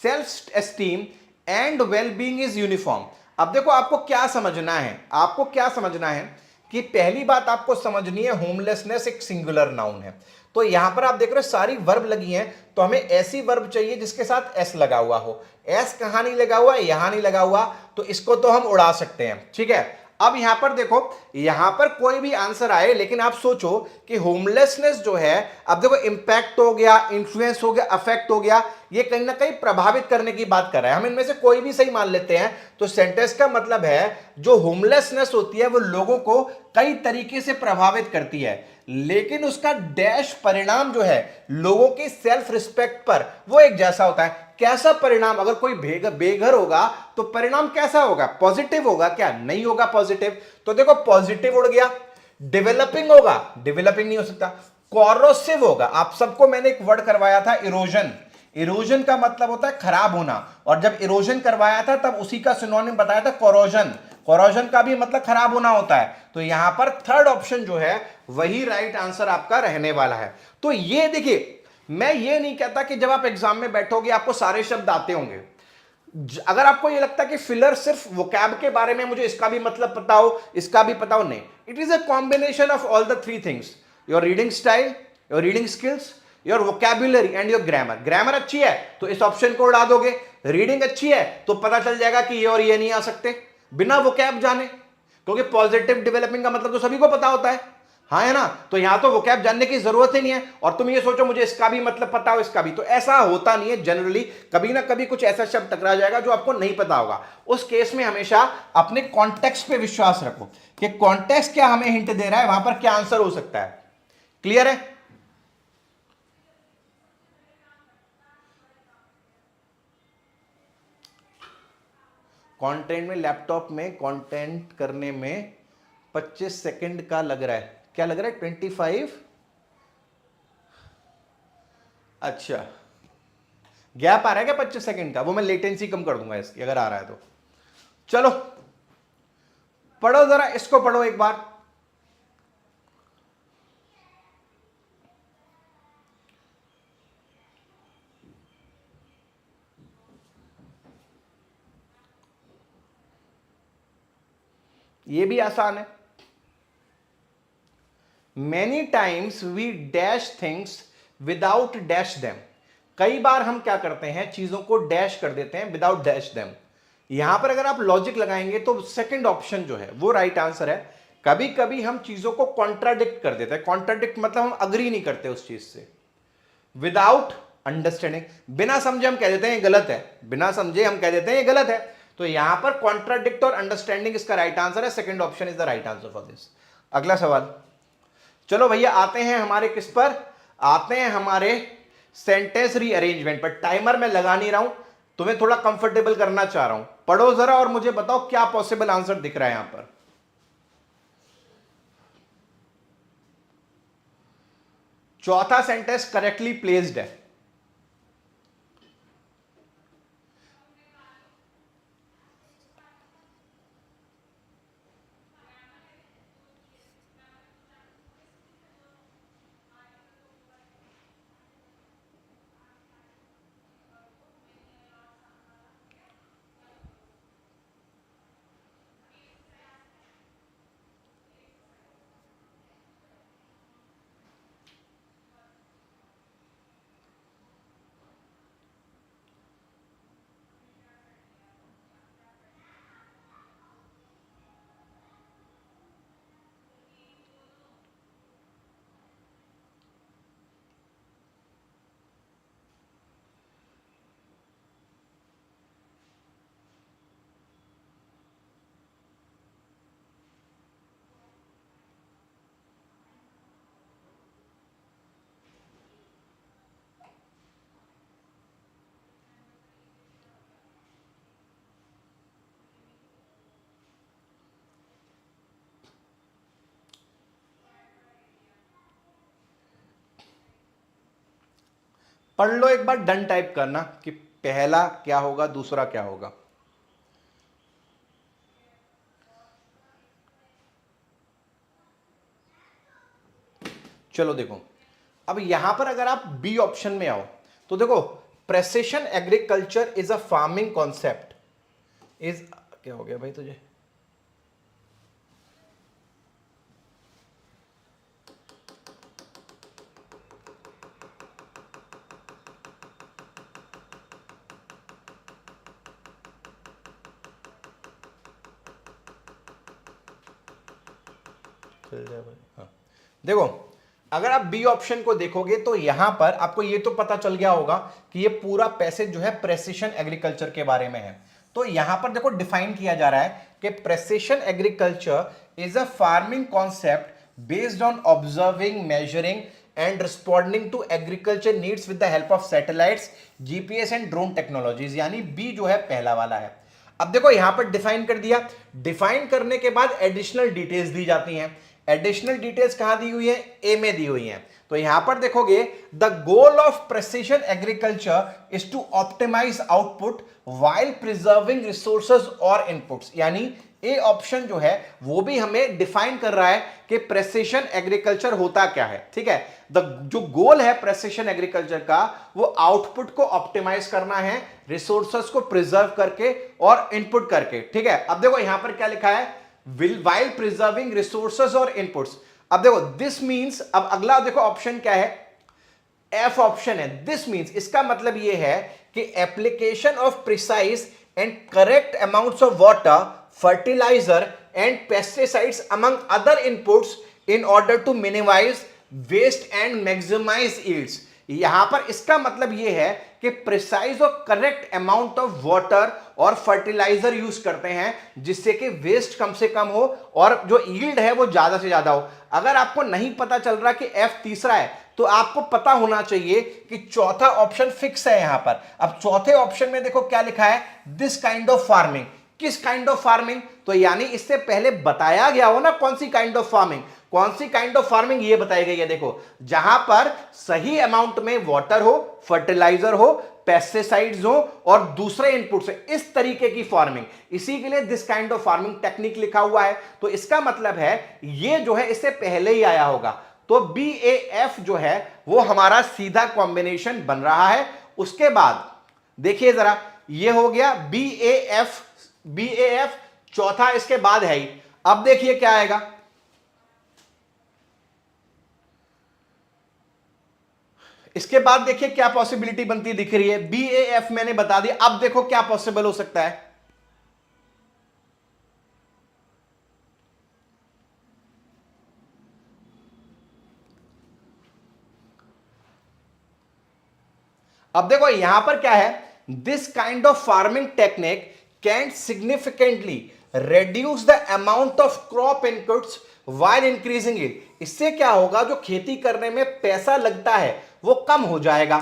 self-esteem and well-being is uniform। अब देखो आपको क्या समझना है, आपको क्या समझना है कि पहली बात आपको समझनी है, होमलेसनेस एक सिंगुलर नाउन है। तो यहां पर आप देख रहे हो सारी वर्ब लगी हैं, तो हमें ऐसी वर्ब चाहिए जिसके साथ एस लगा हुआ हो। एस कहां नहीं लगा हुआ, यहां नहीं लगा हुआ, तो इसको तो हम उड़ा सकते हैं। ठीक है, अब यहां पर देखो, यहां पर कोई भी आंसर आए, लेकिन आप सोचो कि होमलेसनेस जो है, अब देखो इंपैक्ट हो गया, इन्फ्लुएंस हो गया, अफेक्ट हो गया, ये कहीं ना कहीं प्रभावित करने की बात कर रहा है। हम इनमें से कोई भी सही मान लेते हैं, तो सेंटेंस का मतलब है जो होमलेसनेस होती है वो लोगों को कई तरीके से प्रभावित करती है, लेकिन उसका डैश परिणाम जो है लोगों की सेल्फ रिस्पेक्ट पर वो एक जैसा होता है। कैसा परिणाम? अगर कोई बेघर होगा तो परिणाम कैसा होगा? पॉजिटिव होगा क्या? नहीं होगा पॉजिटिव। तो देखो पॉजिटिव उड़ गया। डेवलपिंग होगा? डेवलपिंग नहीं हो सकता। कॉरोसिव होगा। आप सबको मैंने एक वर्ड करवाया था, इरोजन। इरोजन का मतलब होता है खराब होना, और जब इरोजन करवाया था तब उसी का सिनोनिम बताया था कोरोजन। कोरोजन का भी मतलब खराब होना होता है। तो यहां पर थर्ड ऑप्शन जो है वही राइट आंसर आपका रहने वाला है। तो ये देखिए, मैं ये नहीं कहता कि जब आप एग्जाम में बैठोगे आपको सारे शब्द आते होंगे। अगर आपको ये लगता है कि फिलर सिर्फ वोकैब के बारे में मुझे इसका भी मतलब पता हो, इसका भी पता हो, नहीं, it is a combination of all the three things, your reading style, your reading skills, your vocabulary and your grammar. Grammar अच्छी है तो इस ऑप्शन को उड़ा दोगे, रीडिंग अच्छी है तो पता चल जाएगा कि ये और ये नहीं आ सकते बिना वोकैब जाने, क्योंकि पॉजिटिव डेवलपिंग का मतलब तो सभी को पता होता है, हाँ है ना। तो यहां तो वोकैब जानने की जरूरत ही नहीं है। और तुम ये सोचो मुझे इसका भी मतलब पता हो, इसका भी, तो ऐसा होता नहीं है। जनरली कभी ना कभी कुछ ऐसा शब्द टकरा जाएगा जो आपको नहीं पता होगा। उस केस में हमेशा अपने कॉन्टेक्स्ट पे विश्वास रखो कि कॉन्टेक्स्ट क्या हमें हिंट दे रहा है, वहां पर क्या आंसर हो सकता है। क्लियर है? कंटेंट में, लैपटॉप में कंटेंट करने में 25 सेकंड का लग रहा है। क्या लग रहा है? 25। अच्छा, गैप आ रहा है क्या 25 सेकंड का? वो मैं लेटेंसी कम कर दूंगा इसकी, अगर आ रहा है तो। चलो पढ़ो जरा, इसको पढ़ो एक बार। ये भी आसान है। Many times we dash things without dash them. कई बार हम क्या करते हैं, चीजों को डैश कर देते हैं विदाउट डैश देम। यहां पर अगर आप लॉजिक लगाएंगे तो सेकंड ऑप्शन जो है वो राइट आंसर है। कभी कभी हम चीजों को कॉन्ट्राडिक्ट कर देते हैं। कॉन्ट्राडिक्ट मतलब हम अग्री नहीं करते उस चीज से। विदाउट अंडरस्टैंडिंग, बिना समझे हम कह देते हैं ये गलत है, बिना समझे हम कह देते हैं ये गलत है। तो यहां पर कॉन्ट्राडिक्ट और अंडरस्टैंडिंग इसका राइट आंसर है। Second option is the right answer for this. अगला सवाल। चलो भैया आते हैं हमारे किस पर, आते हैं हमारे सेंटेंस रीअरेंजमेंट पर। टाइमर मैं लगा नहीं रहा हूं, तुम्हें थोड़ा कंफर्टेबल करना चाह रहा हूं। पढ़ो जरा और मुझे बताओ क्या पॉसिबल आंसर दिख रहा है यहां पर। चौथा सेंटेंस करेक्टली प्लेस्ड है। पढ़ लो एक बार, डन टाइप करना कि पहला क्या होगा, दूसरा क्या होगा। चलो देखो, अब यहां पर अगर आप बी ऑप्शन में आओ तो देखो, precision agriculture is a farming concept is, क्या हो गया भाई तुझे? हाँ। देखो, अगर आप बी ऑप्शन को देखोगे तो यहां पर आपको ये तो पता चल गया होगा कि ये पूरा पैसेज जो है प्रेसिशन एग्रीकल्चर के बारे में है। तो यहां पर देखो डिफाइन किया जा रहा है कि precision agriculture is a farming concept based on observing, measuring and responding to agriculture needs with the help of satellites, GPS and drone technologies, यानी बी जो है पहला वाला है। अब देखो यहां पर डिफाइन कर दिया, डिफाइन करने के बाद एडिशनल डिटेल्स दी जाती हैं। एडिशनल डिटेल्स कहां दी हुई है? ए में दी हुई हैं। तो यहां पर देखोगे, the goal of precision agriculture is to optimise output while preserving resources और इनपुट्स, यानी ए ऑप्शन जो है वो भी हमें डिफाइन कर रहा है कि प्रेसिशन एग्रीकल्चर होता क्या है। ठीक है, जो गोल है प्रेसिशन एग्रीकल्चर का वो आउटपुट को ऑप्टिमाइज करना है, रिसोर्सेज को प्रिजर्व करके और इनपुट करके। ठीक है, अब देखो यहां पर क्या लिखा है, while preserving resources और inputs। अब देखो दिस मीन्स, अब अगला देखो ऑप्शन क्या है, एफ ऑप्शन है। दिस मीन्स, इसका मतलब यह है कि application of precise and correct amounts of water, fertiliser and pesticides among other inputs in order to minimise waste and maximise yields. यहां पर इसका मतलब यह है कि प्रिसाइज और करेक्ट अमाउंट ऑफ वाटर और फर्टिलाइजर यूज करते हैं जिससे कि वेस्ट कम से कम हो और जो यील्ड है वो ज्यादा से ज्यादा हो। अगर आपको नहीं पता चल रहा कि एफ तीसरा है तो आपको पता होना चाहिए कि चौथा ऑप्शन फिक्स है यहां पर। अब चौथे ऑप्शन में देखो क्या लिखा है, दिस काइंड ऑफ फार्मिंग। किस काइंड ऑफ फार्मिंग? तो यानी इससे पहले बताया गया हो ना कौन सी काइंड ऑफ फार्मिंग, कौन सी काइंड ऑफ फार्मिंग ये बताई गई है। देखो, जहां पर सही अमाउंट में वाटर हो, फर्टिलाइजर हो, पेस्टिसाइड्स हो और दूसरे इनपुट्स है, इस तरीके की फार्मिंग, इसी के लिए this kind of farming technique लिखा हुआ है। तो इसका मतलब है ये जो है इससे पहले ही आया होगा। तो बी ए एफ जो है वो हमारा सीधा कॉम्बिनेशन बन रहा है। उसके बाद देखिए जरा, ये हो गया B A F, B A F चौथा इसके बाद है ही। अब देखिए क्या आएगा, इसके बाद देखिए क्या पॉसिबिलिटी बनती दिख रही है। बी ए एफ मैंने बता दिया, अब देखो क्या पॉसिबल हो सकता है। अब देखो यहां पर क्या है, this kind of farming technique can significantly reduce the amount of crop inputs while increasing it। इससे क्या होगा, जो खेती करने में पैसा लगता है वो कम हो जाएगा।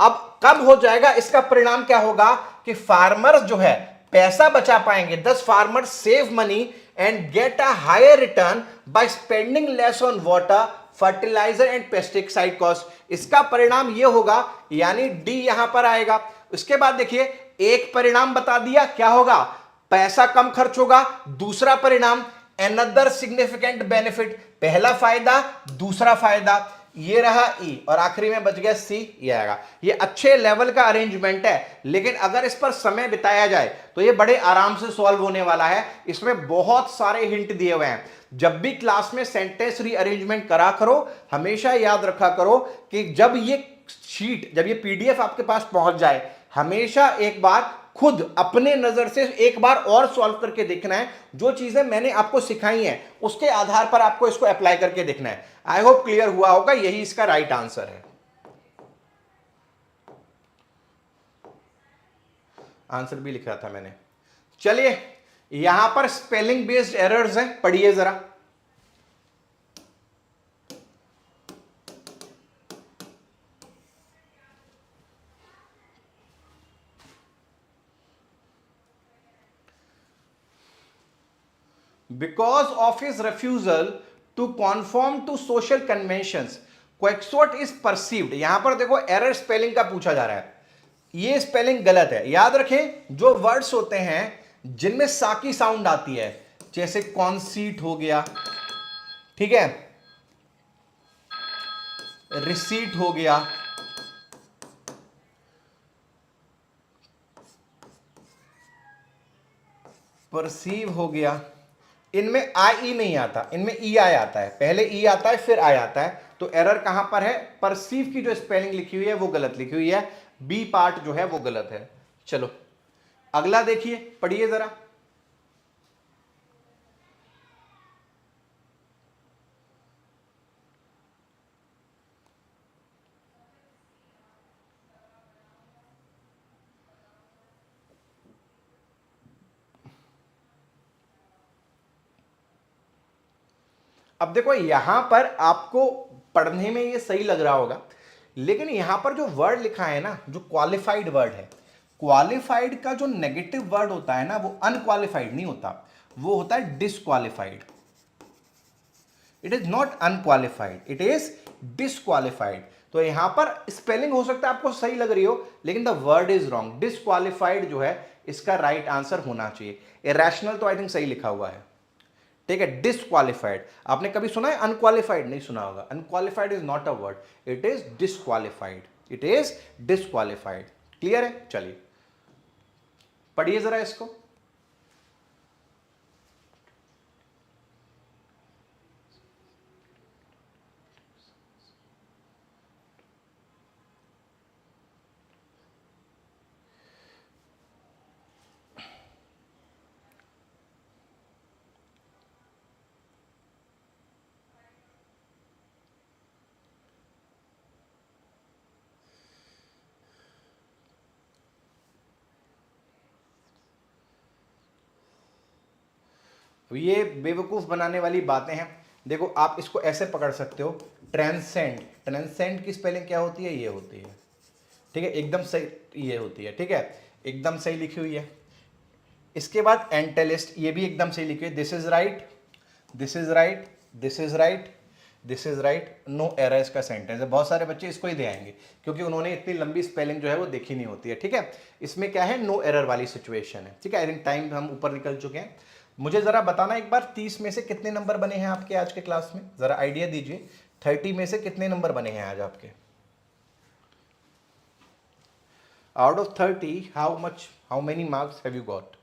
अब कम हो जाएगा, इसका परिणाम क्या होगा कि फार्मर्स जो है पैसा बचा पाएंगे, thus farmers save money and get a higher return by spending less on water, fertiliser and pesticide cost. इसका परिणाम यह होगा, यानी डी यहां पर आएगा। उसके बाद देखिए एक परिणाम बता दिया क्या होगा, पैसा कम खर्च होगा। दूसरा परिणाम अनदर सिग्निफिकेंट बेनिफिट, पहला फायदा दूसरा फायदा, ये रहा ई और आखिरी में बच गया सी, ये आएगा। ये अच्छे लेवल का अरेंजमेंट है, लेकिन अगर इस पर समय बिताया जाए तो ये बड़े आराम से सॉल्व होने वाला है। इसमें बहुत सारे हिंट दिए हुए हैं। जब भी क्लास में सेंटेंस रीअरेंजमेंट करा करो, हमेशा याद रखा करो कि जब ये शीट, जब ये पीडीएफ आपके पास पहुंच जाए, हमेशा एक बार खुद अपने नजर से एक बार और सॉल्व करके देखना है। जो चीजें मैंने आपको सिखाई हैं उसके आधार पर आपको इसको अप्लाई करके देखना है। आई होप क्लियर हुआ होगा, यही इसका राइट आंसर है। आंसर भी लिखा था मैंने। चलिए यहां पर स्पेलिंग बेस्ड एरर्स हैं, पढ़िए जरा। Because of his refusal to conform to social conventions, Quixote is perceived। यहां पर देखो एरर स्पेलिंग का पूछा जा रहा है, ये स्पेलिंग गलत है। याद रखें जो वर्ड्स होते हैं जिनमें सा की साउंड आती है, जैसे कॉन्सीट हो गया, ठीक है, रिसीट हो गया, परसीव हो गया, इनमें आई नहीं आता, इनमें ई आई आता है। पहले ई आता है फिर आई आता है। तो एरर कहां पर है, परसीव की जो स्पेलिंग लिखी हुई है वो गलत लिखी हुई है, बी पार्ट जो है वो गलत है। चलो अगला देखिए, पढ़िए जरा। अब देखो यहां पर आपको पढ़ने में ये सही लग रहा होगा, लेकिन यहां पर जो वर्ड लिखा है ना, जो क्वालिफाइड वर्ड है, क्वालिफाइड का जो नेगेटिव वर्ड होता है ना, वो अनक्वालिफाइड नहीं होता, वो होता है disqualified. It is not unqualified, it is disqualified. तो यहां पर स्पेलिंग हो सकता है आपको सही लग रही हो, लेकिन the word is wrong. Disqualified जो है इसका राइट आंसर होना चाहिए। इरेशनल तो आई थिंक सही लिखा हुआ है, ठीक है। डिसक्वालिफाइड आपने कभी सुना है? अनक्वालिफाइड नहीं सुना होगा। Unqualified is not a word, it is disqualified, it is disqualified. Clear है? चलिए पढ़िए जरा इसको। ये बेवकूफ बनाने वाली बातें हैं। देखो आप इसको ऐसे पकड़ सकते हो, ट्रांसेंड, ट्रांसेंड की स्पेलिंग क्या होती है? ये होती है, ठीक है, एकदम सही ये होती है, ठीक है, एकदम सही लिखी हुई है। इसके बाद एंटेलिस्ट, ये भी एकदम सही लिखी है। This is right, this is right, this is right, this is right, no errors का सेंटेंस है। बहुत सारे बच्चे इसको ही दे आएंगे क्योंकि उन्होंने इतनी लंबी स्पेलिंग जो है वो देखी नहीं होती है, ठीक है। इसमें क्या है? नो एरर वाली सिचुएशन है, ठीक है। आई थिंक टाइम हम ऊपर निकल चुके हैं। मुझे जरा बताना एक बार, 30 में से कितने नंबर बने हैं आपके आज के क्लास में? जरा आइडिया दीजिए, 30 में से कितने नंबर बने हैं आज आपके? Out of 30 how many marks have you got?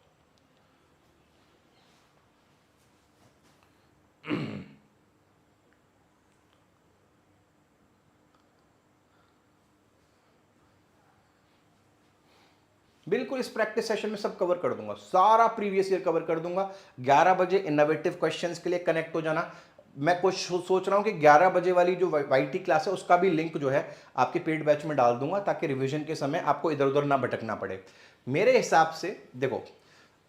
बिल्कुल इस प्रैक्टिस सेशन में सब कवर कर दूंगा, सारा प्रीवियस ईयर कवर कर दूंगा। 11 बजे इनोवेटिव क्वेश्चंस के लिए कनेक्ट हो जाना। मैं कुछ सोच रहा हूं कि 11 बजे वाली जो वाईटी क्लास है उसका भी लिंक जो है आपके पेड बैच में डाल दूंगा, ताकि रिवीजन के समय आपको इधर उधर ना भटकना पड़े। मेरे हिसाब से देखो,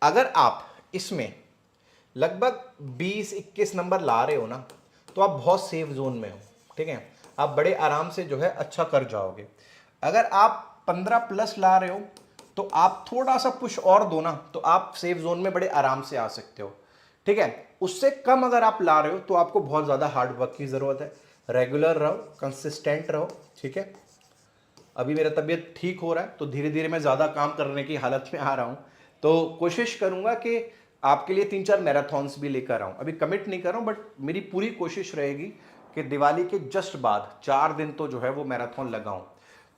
अगर आप इसमें लगभग 20-21 नंबर ला रहे हो ना, तो आप बहुत सेफ जोन में हो, ठीक है। आप बड़े आराम से जो है अच्छा कर जाओगे। अगर आप 15 प्लस ला रहे हो तो आप थोड़ा सा पुश और दो ना, तो आप सेफ जोन में बड़े आराम से आ सकते हो, ठीक है। उससे कम अगर आप ला रहे हो तो आपको बहुत ज़्यादा हार्ड वर्क की ज़रूरत है। रेगुलर रहो, कंसिस्टेंट रहो, ठीक है। अभी मेरा तबीयत ठीक हो रहा है तो धीरे धीरे मैं ज़्यादा काम करने की हालत में आ रहा हूँ, तो कोशिश करूँगा कि आपके लिए 3-4 मैराथन्स भी लेकर आऊँ। अभी कमिट नहीं कर रहा हूँ, बट मेरी पूरी कोशिश रहेगी कि दिवाली के जस्ट बाद 4 दिन तो जो है वो मैराथन लगाऊँ।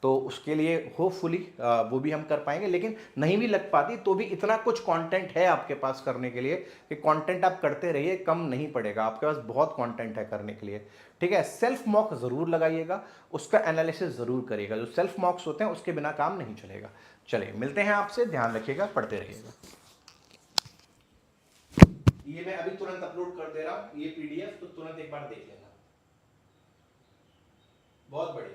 तो उसके लिए होपफुली वो भी हम कर पाएंगे, लेकिन नहीं भी लग पाती तो भी इतना कुछ कंटेंट है आपके पास करने के लिए कि कंटेंट आप करते रहिए, कम नहीं पड़ेगा। आपके पास बहुत कंटेंट है करने के लिए, ठीक है। सेल्फ मॉक ज़रूर लगाइएगा, उसका एनालिसिस ज़रूर करिएगा। जो सेल्फ मॉक्स होते हैं उसके बिना काम नहीं चलेगा। चलिए मिलते हैं आपसे, ध्यान रखिएगा, पढ़ते रहिएगा। ये मैं अभी तुरंत अपलोड कर दे रहा हूँ ये पीडीएफ, तो तुरंत एक बार देख लेना। बहुत बढ़िया।